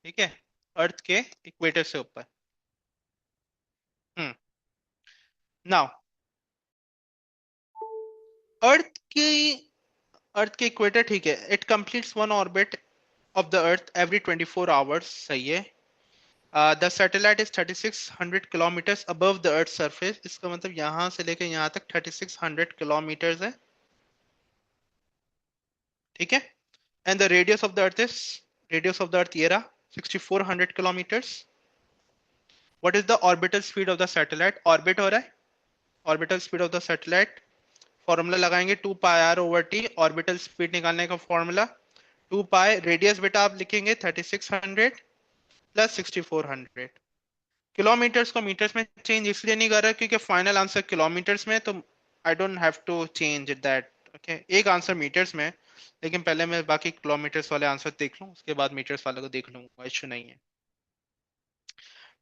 ठीक है, अर्थ के इक्वेटर से ऊपर। हम्म। नाउ अर्थ की अर्थ के इक्वेटर, ठीक है, it completes one orbit of the earth every 24 hours. सही है। The satellite is 3600 kilometre above the earth surface. इसका मतलब यहां से लेकर यहां तक 3600 किलोमीटर है, ठीक है। And the radius of the earth is, radius of the earth ये रहा, 6400 kilometre. What is the orbital speed of the satellite? Orbit हो रहा है, orbital speed of the satellite, formula लगाएंगे 2 πr/t, ऑर्बिटल स्पीड निकालने का फॉर्मूला 2 पाई, radius बेटा आप लिखेंगे 3600 प्लस 6400। किलोमीटर्स को मीटर्स में चेंज इसलिए नहीं कर रहा क्योंकि फाइनल आंसर किलोमीटर्स में, तो I don't have to change that. Okay, एक आंसर मीटर्स में, लेकिन पहले मैं बाकी किलोमीटर्स वाले आंसर देख लूं, उसके बाद मीटर्स वाले को देख लूंगा, इश्यू नहीं है।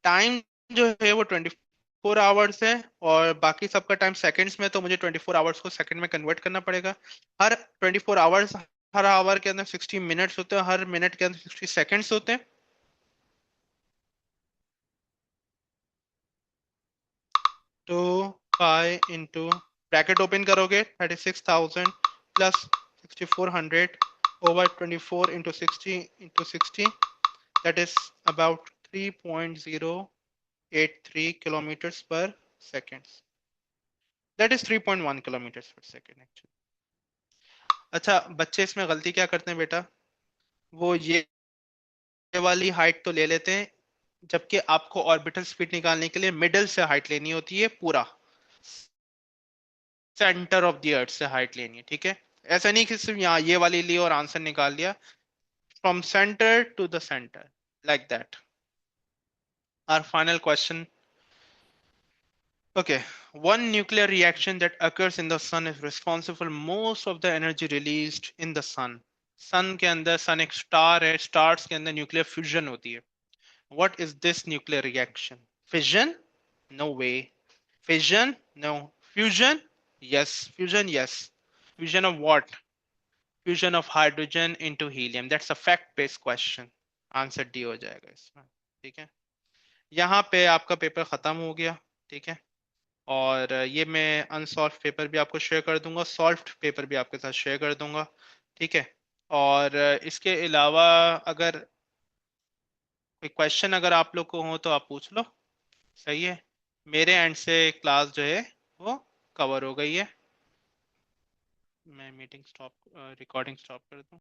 टाइम जो है वो 24 आवर्स है, और बाकी सबका टाइम सेकंड्स में, तो मुझे 24 आवर्स को सेकंड में कन्वर्ट करना पड़ेगा। हर 24 आवर्स, हर आवर के अंदर 60 मिनट्स होते हैं, हर मिनट के अंदर 60 सेकंड्स होते हैं। 2 पाई इंटू, ब्रैकेट ओपन करोगे 36,000 plus 6400 over 24 into 60 that is about 3.083 kilometre पर सेकेंड। दैट इज 3.1 किलोमीटर पर सेकेंड एक्चुअली। अच्छा, बच्चे इसमें गलती क्या करते हैं बेटा, वो ये वाली हाइट तो ले लेते हैं, जबकि आपको ऑर्बिटल स्पीड निकालने के लिए मिडल से हाइट लेनी होती है, पूरा सेंटर ऑफ द अर्थ से हाइट लेनी है, ठीक है। ऐसा नहीं कि सिर्फ यहाँ ये वाली ली और आंसर निकाल लिया, from centre to the centre, like that. Our final question. Okay, one nuclear reaction that occurs in the sun is responsible for most of the energy released in the sun. sun के अंदर, sun एक star है, stars के अंदर nuclear fusion होती है। What is this nuclear reaction? Fission? No way. Fission? No. Fusion? Yes. Fusion? Yes. Fusion of what? Fusion of hydrogen into helium. That's a fact-based question. Answer D हो जाएगा इसमें, ठीक है। यहाँ पे आपका पेपर खत्म हो गया, ठीक है। और ये मैं अनसॉल्व पेपर भी आपको शेयर कर दूंगा, सॉल्व्ड पेपर भी आपके साथ शेयर कर दूंगा, ठीक है। और इसके अलावा अगर कोई क्वेश्चन अगर आप लोग को हो तो आप पूछ लो। सही है। मेरे एंड से क्लास जो है वो कवर हो गई है। मैं मीटिंग स्टॉप, रिकॉर्डिंग स्टॉप कर दूं।